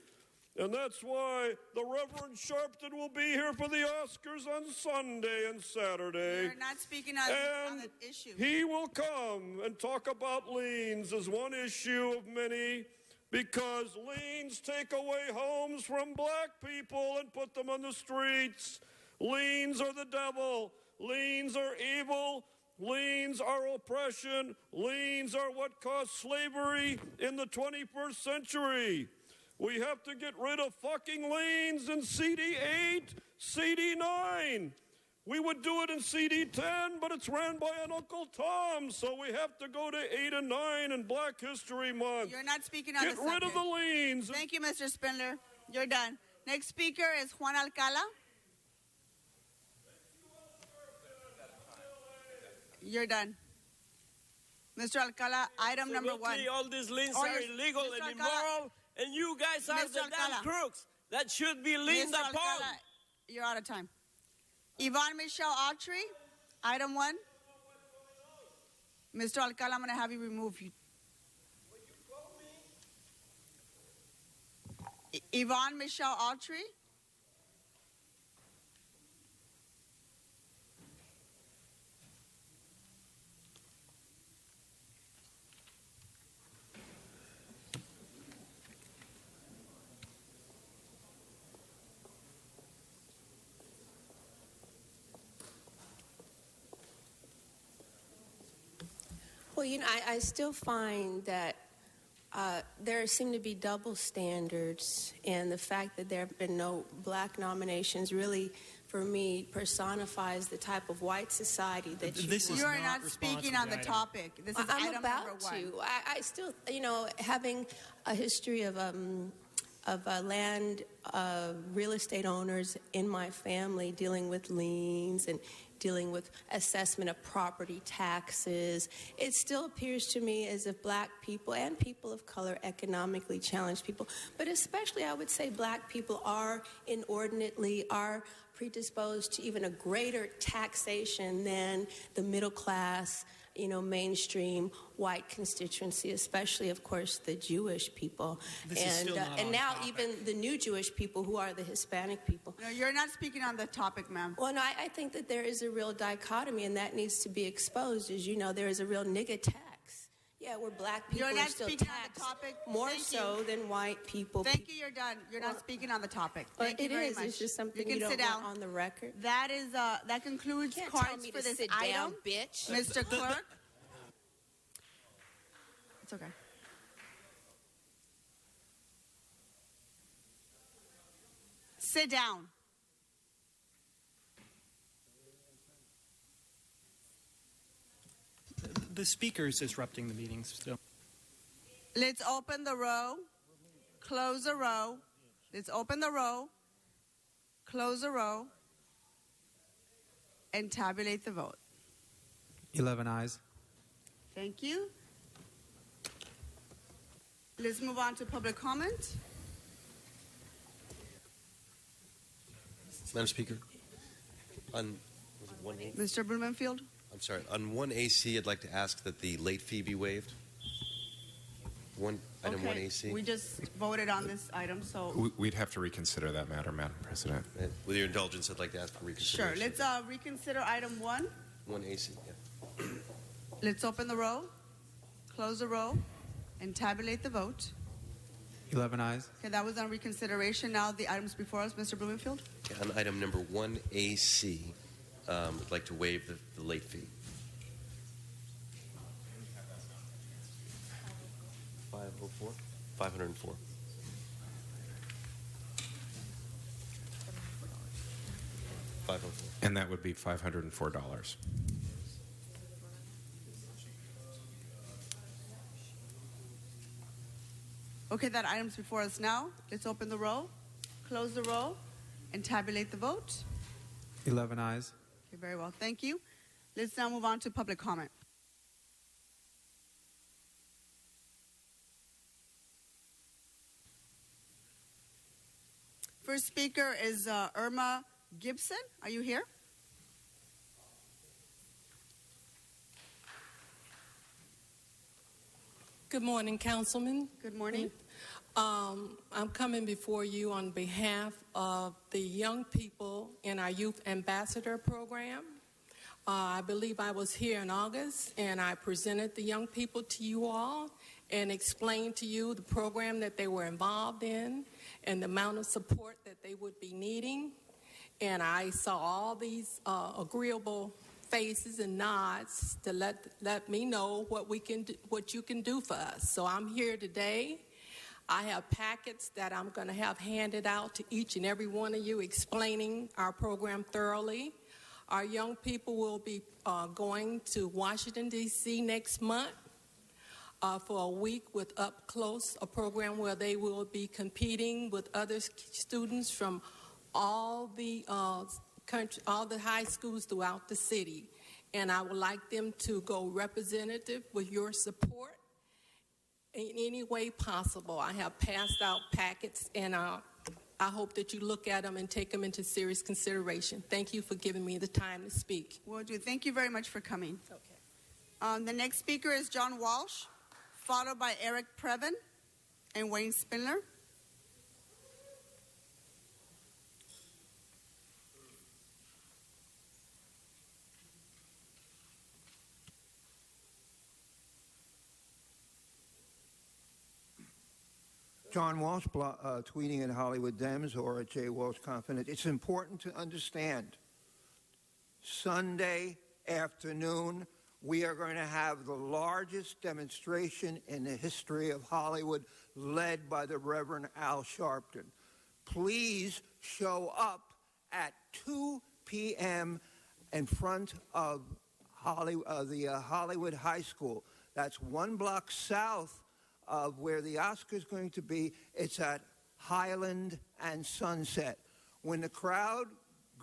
And that's why the Reverend Sharpton will be here for the Oscars on Sunday and Saturday. You're not speaking on the issue. He will come and talk about liens as one issue of many, because liens take away homes from black people and put them on the streets. Liens are the devil. Liens are evil. Liens are oppression. Liens are what caused slavery in the 21st century. We have to get rid of fucking liens in CD8, CD9. We would do it in CD10, but it's ran by an Uncle Tom, so we have to go to 8 and 9 in Black History Month. You're not speaking on the subject. Get rid of the liens. Thank you, Mr. Spindler. You're done. Next speaker is Juan Alcala. You're done. Mr. Alcala, item number 1. All these liens are illegal and immoral, and you guys are the damn crooks that should be leaned upon. You're out of time. Yvonne Michelle Autry, item 1. Mr. Alcala, I'm going to have you remove you. Yvonne Michelle Autry. Well, I still find that there seem to be double standards, and the fact that there have been no black nominations really, for me, personifies the type of white society that You are not speaking on the topic. This is I'm item about number 1. to. I still, having a history of land real estate owners in my family, dealing with liens and dealing with assessment of property taxes, it still appears to me as if black people and people of color, economically challenged people, but especially I would say black people are predisposed to even a greater taxation than the middle class, mainstream white constituency, especially, of course, the Jewish people. And now even the new Jewish people who are the Hispanic people. No, you're not speaking on the topic, ma'am. Well, no, I think that there is a real dichotomy, and that needs to be exposed. As you know, there is a real nigga tax. Yeah, where black people You're not are still speaking taxed on the topic. more Thank so you. than white people. Thank you, you're done. You're not speaking on the topic. But Thank you it very is. much. It's just something you you can don't sit down. want on the record. That concludes You can't tell cards me for to this sit item. down, bitch. Mr. Clerk. It's okay. Sit down. The speaker is disrupting the meetings still. Let's open the row, close the row. Let's open the row, close the row, and tabulate the vote. 11 ayes. Thank you. Let's move on to public comment. Madam Speaker, on was it 1A? Mr. Blumenfield. I'm sorry. On 1AC, I'd like to ask that the late fee be waived. Item 1AC. We just voted on this item, so We'd have to reconsider that matter, Madam President. With your indulgence, I'd like to ask for sure. reconsideration. Let's reconsider item 1. 1AC, yeah. Let's open the row, close the row, and tabulate the vote. 11 ayes. Okay, that was on reconsideration. Now the items before us, Mr. Blumenfield. Okay, on item number 1AC, I'd like to waive the late fee. 504? 504. And that would be $504. Okay, that item's before us now. Let's open the row, close the row, and tabulate the vote. 11 ayes. Okay, very well. Thank you. Let's now move on to public comment. First speaker is Irma Gibson. Are you here? Good morning, Councilman. Good morning. I'm coming before you on behalf of the young people in our Youth Ambassador Program. I believe I was here in August, and I presented the young people to you all and explained to you the program that they were involved in and the amount of support that they would be needing. And I saw all these agreeable faces and nods to let me know what we can do, what you can do for us. So I'm here today. I have packets that I'm going to have handed out to each and every one of you explaining our program thoroughly. Our young people will be going to Washington, D.C. next month for a week with Up Close, a program where they will be competing with other students from all the country, all the high schools throughout the city. And I would like them to go representative with your support in any way possible. I have passed out packets, and I hope that you look at them and take them into serious consideration. Thank you for giving me the time to speak. Will do. Thank you very much for coming. Okay. The next speaker is John Walsh, followed by Eric Previn and Wayne Spindler. John Walsh, tweeting at Hollywood Dems or at J. Walsh Confident. It's important to understand, Sunday afternoon, we are going to have the largest demonstration in the history of Hollywood, led by the Reverend Al Sharpton. Please show up at 2 p.m. in front of the Hollywood High School. That's 1 block south of where the Oscar is going to be. It's at Highland and Sunset. When the crowd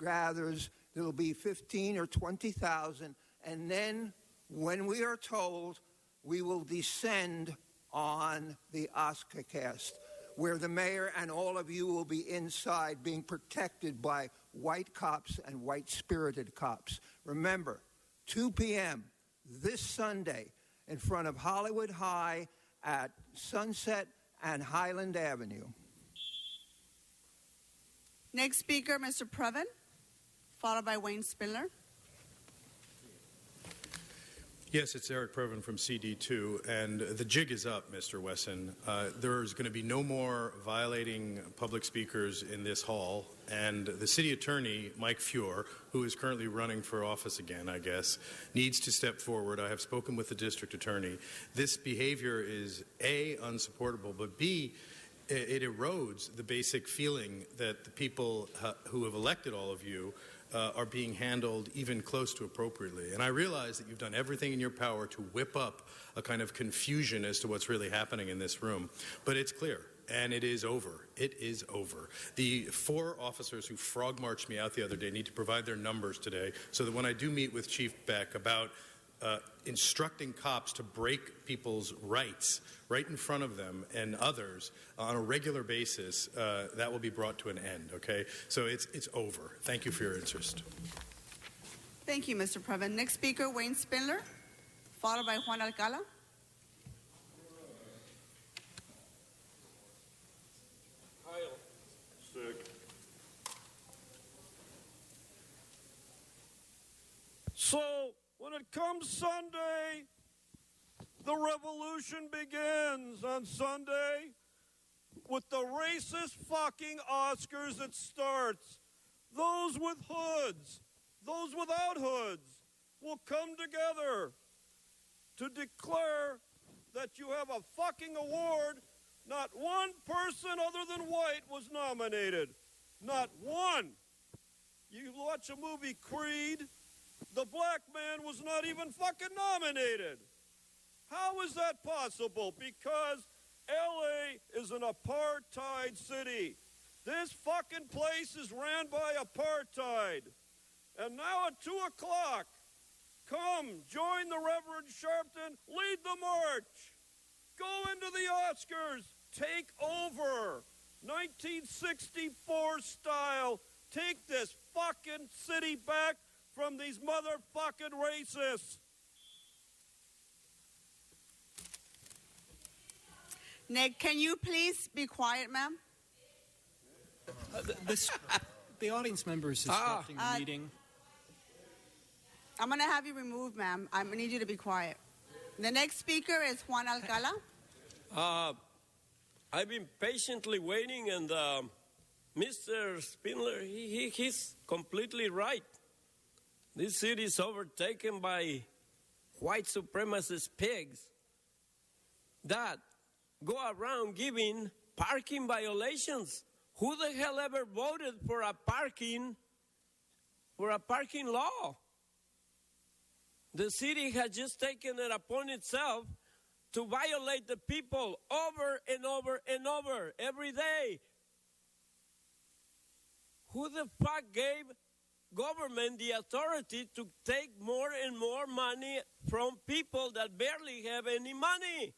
gathers, there will be 15 or 20,000, and then when we are told, we will descend on the Oscar cast, where the mayor and all of you will be inside being protected by white cops and white-spirited cops. Remember, 2 p.m. this Sunday in front of Hollywood High at Sunset and Highland Avenue. Next speaker, Mr. Previn, followed by Wayne Spindler. Yes, it's Eric Previn from CD2, and the jig is up, Mr. Wesson. There's going to be no more violating public speakers in this hall, and the city attorney, Mike Fuhr, who is currently running for office again, I guess, needs to step forward. I have spoken with the district attorney. This behavior is, A, unsupportable, but B, it erodes the basic feeling that the people who have elected all of you are being handled even close to appropriately. And I realize that you've done everything in your power to whip up a kind of confusion as to what's really happening in this room. But it's clear, and it is over. It is over. The 4 officers who frog marched me out the other day need to provide their numbers today so that when I do meet with Chief Beck about instructing cops to break people's rights right in front of them and others on a regular basis, that will be brought to an end, okay? So it's over. Thank you for your interest. Thank you, Mr. Previn. Next speaker, Wayne Spindler, followed by Juan Alcala. So, when it comes Sunday, the revolution begins on Sunday. With the racist fucking Oscars, it starts. Those with hoods, those without hoods, will come together to declare that you have a fucking award. Not one person other than white was nominated. Not one. You watch a movie, Creed, the black man was not even fucking nominated. How is that possible? Because LA is an apartheid city. This fucking place is ran by apartheid. And now at 2 o'clock, come, join the Reverend Sharpton, lead the march. Go into the Oscars, take over. 1964 style, take this fucking city back from these motherfucking racists. Nick, can you please be quiet, ma'am? The audience member is disrupting the meeting. I'm going to have you removed, ma'am. I need you to be quiet. The next speaker is Juan Alcala. I've been patiently waiting, and Mr. Spindler, he's completely right. This city is overtaken by white supremacist pigs that go around giving parking violations. Who the hell ever voted for a parking for a parking law. The city has just taken it upon itself to violate the people over and over and over every day. Who the fuck gave government the authority to take more and more money from people that barely have any money?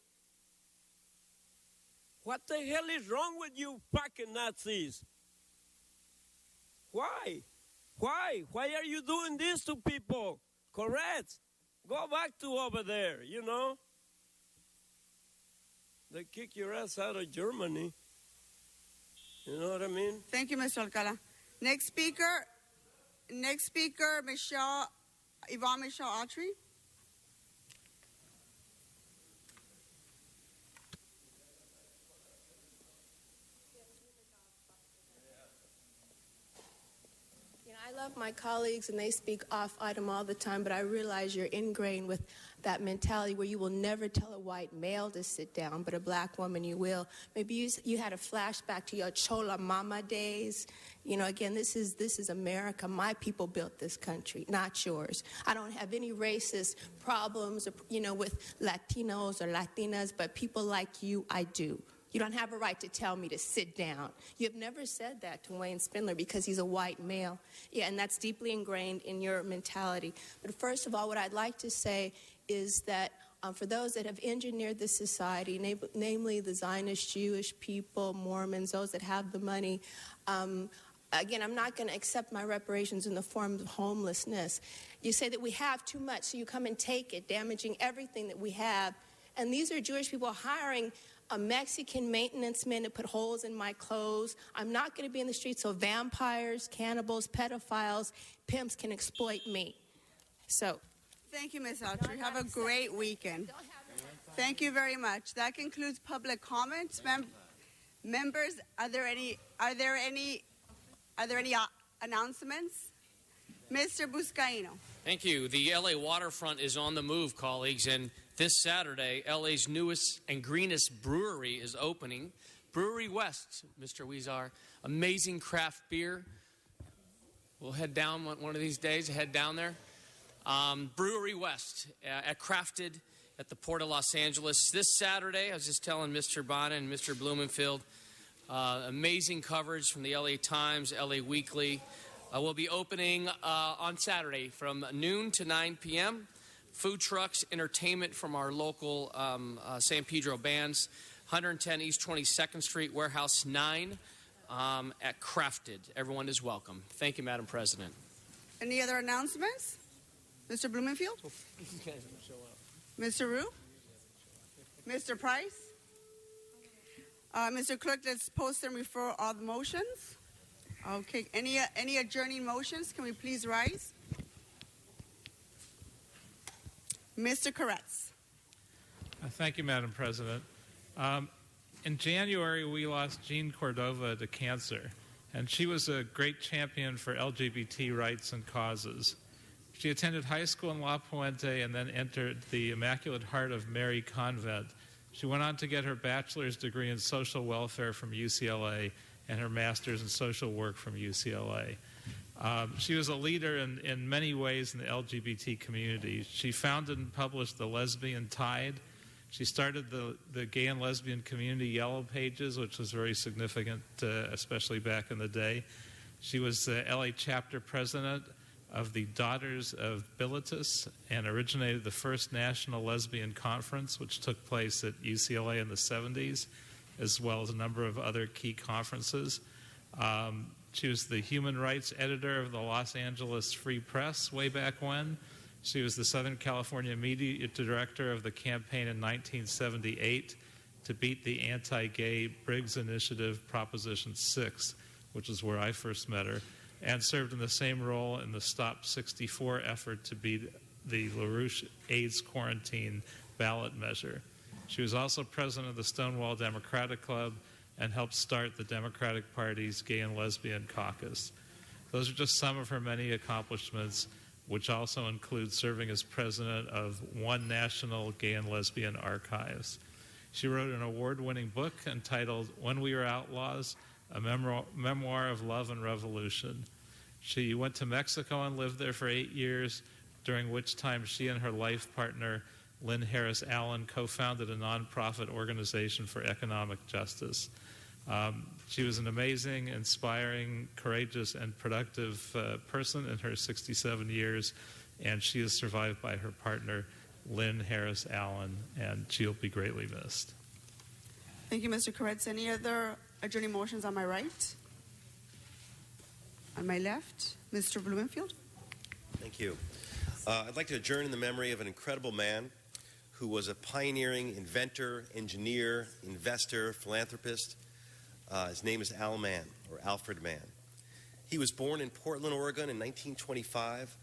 What the hell is wrong with you fucking Nazis? Why? Why? Why are you doing this to people? Correct. Go back to over there, you know. They kick your ass out of Germany. You know what I mean? Thank you, Mr. Alcala. Next speaker, Yvonne Michelle Autry. I love my colleagues, and they speak off item all the time, but I realize you're ingrained with that mentality where you will never tell a white male to sit down, but a black woman you will. Maybe you had a flashback to your Chola Mama days. You know, again, this is America. My people built this country, not yours. I don't have any racist problems, with Latinos or Latinas, but people like you, I do. You don't have a right to tell me to sit down. You've never said that to Wayne Spindler because he's a white male. Yeah, and that's deeply ingrained in your mentality. But first of all, what I'd like to say is that for those that have engineered this society, namely the Zionist Jewish people, Mormons, those that have the money, again, I'm not going to accept my reparations in the form of homelessness. You say that we have too much, so you come and take it, damaging everything that we have. And these are Jewish people hiring a Mexican maintenance man to put holes in my clothes. I'm not going to be in the streets so vampires, cannibals, pedophiles, pimps can exploit me. So. Thank you, Ms. Autry. Have a great weekend. Thank you very much. That concludes public comments. Members, are there any announcements? Mr. Buscaino. Thank you. The LA waterfront is on the move, colleagues, and this Saturday, LA's newest and greenest brewery is opening. Brewery West, Mr. Weezar. Amazing craft beer. We'll head down one of these days, head down there. Brewery West at Crafted at the Port of Los Angeles. This Saturday, I was just telling Mr. Bonner and Mr. Blumenfield, amazing coverage from the LA Times, LA Weekly. We'll be opening on Saturday from noon to 9 p.m. Food trucks, entertainment from our local San Pedro bands. 110 East 22nd Street, Warehouse 9 at Crafted. Everyone is welcome. Thank you, Madam President. Any other announcements? Mr. Blumenfield? Mr. Rue? Mr. Price? Mr. Clerk, let's post and refer all the motions. Okay. Any adjourning motions? Can we please rise? Mr. Koretz. Thank you, Madam President. In January, we lost Jean Cordova to cancer, and she was a great champion for LGBT rights and causes. She attended high school in La Puente and then entered the Immaculate Heart of Mary Convent. She went on to get her bachelor's degree in social welfare from UCLA and her master's in social work from UCLA. She was a leader in many ways in the LGBT community. She founded and published the Lesbian Tide. She started the gay and lesbian community Yellow Pages, which was very significant, especially back in the day. She was the LA chapter president of the Daughters of Bilitis and originated the first national lesbian conference, which took place at UCLA in the 70s, as well as a number of other key conferences. She was the human rights editor of the Los Angeles Free Press way back when. She was the Southern California media director of the campaign in 1978 to beat the anti-gay Briggs Initiative Proposition 6, which is where I first met her, and served in the same role in the Stop 64 effort to beat the LaRouche AIDS quarantine ballot measure. She was also president of the Stonewall Democratic Club and helped start the Democratic Party's Gay and Lesbian Caucus. Those are just some of her many accomplishments, which also include serving as president of One National Gay and Lesbian Archives. She wrote an award-winning book entitled When We Were Outlaws, a memoir of love and revolution. She went to Mexico and lived there for 8 years, during which time she and her life partner, Lynn Harris Allen, co-founded a nonprofit organization for economic justice. She was an amazing, inspiring, courageous, and productive person in her 67 years, and she is survived by her partner, Lynn Harris Allen, and she'll be greatly missed. Thank you, Mr. Koretz. Any other adjourning motions on my right? On my left, Mr. Blumenfield. Thank you. I'd like to adjourn in the memory of an incredible man who was a pioneering inventor, engineer, investor, philanthropist. His name is Al Mann, or Alfred Mann. He was born in Portland, Oregon in 1925.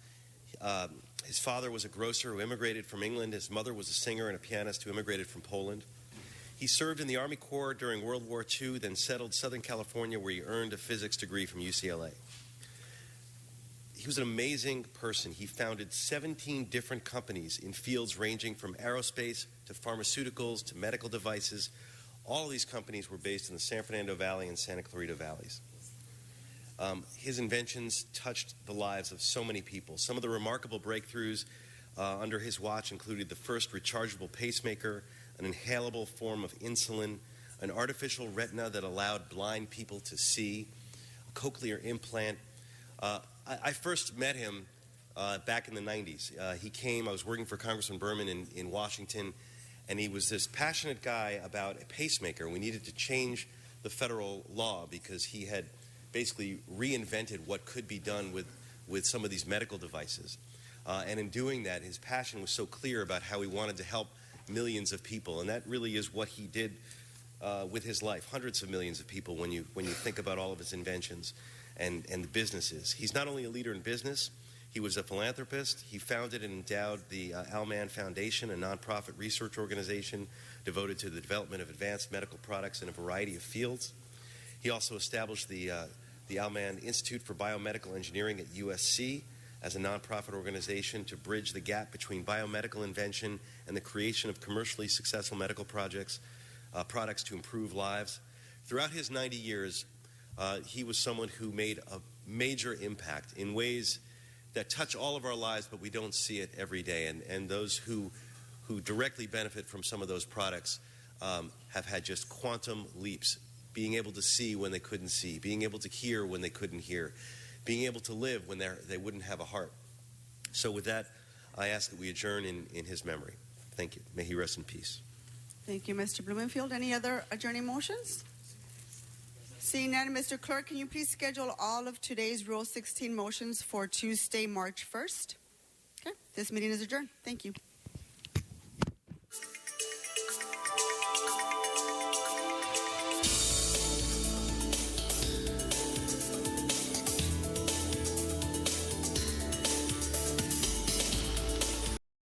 His father was a grocer who immigrated from England. His mother was a singer and a pianist who immigrated from Poland. He served in the Army Corps during World War II, then settled Southern California, where he earned a physics degree from UCLA. He was an amazing person. He founded 17 different companies in fields ranging from aerospace to pharmaceuticals to medical devices. All of these companies were based in the San Fernando Valley and Santa Clarita Valleys. His inventions touched the lives of so many people. Some of the remarkable breakthroughs under his watch included the first rechargeable pacemaker, an inhalable form of insulin, an artificial retina that allowed blind people to see, a cochlear implant. I first met him back in the 90s. He came, I was working for Congressman Berman in Washington, and he was this passionate guy about a pacemaker. We needed to change the federal law because he had basically reinvented what could be done with some of these medical devices. And in doing that, his passion was so clear about how he wanted to help millions of people, and that really is what he did with his life. Hundreds of millions of people when you think about all of his inventions and the businesses. He's not only a leader in business, he was a philanthropist. He founded and endowed the Al Mann Foundation, a nonprofit research organization devoted to the development of advanced medical products in a variety of fields. He also established the Al Mann Institute for Biomedical Engineering at USC as a nonprofit organization to bridge the gap between biomedical invention and the creation of commercially successful medical products to improve lives. Throughout his 90 years, he was someone who made a major impact in ways that touch all of our lives, but we don't see it every day. And those who directly benefit from some of those products have had just quantum leaps, being able to see when they couldn't see, being able to hear when they couldn't hear, being able to live when they wouldn't have a heart. So with that, I ask that we adjourn in his memory. Thank you. May he rest in peace. Thank you, Mr. Blumenfield. Any other adjourning motions? Seeing none, Mr. Clerk, can you please schedule all of today's Rule 16 motions for Tuesday, March 1st? Okay, this meeting is adjourned. Thank you.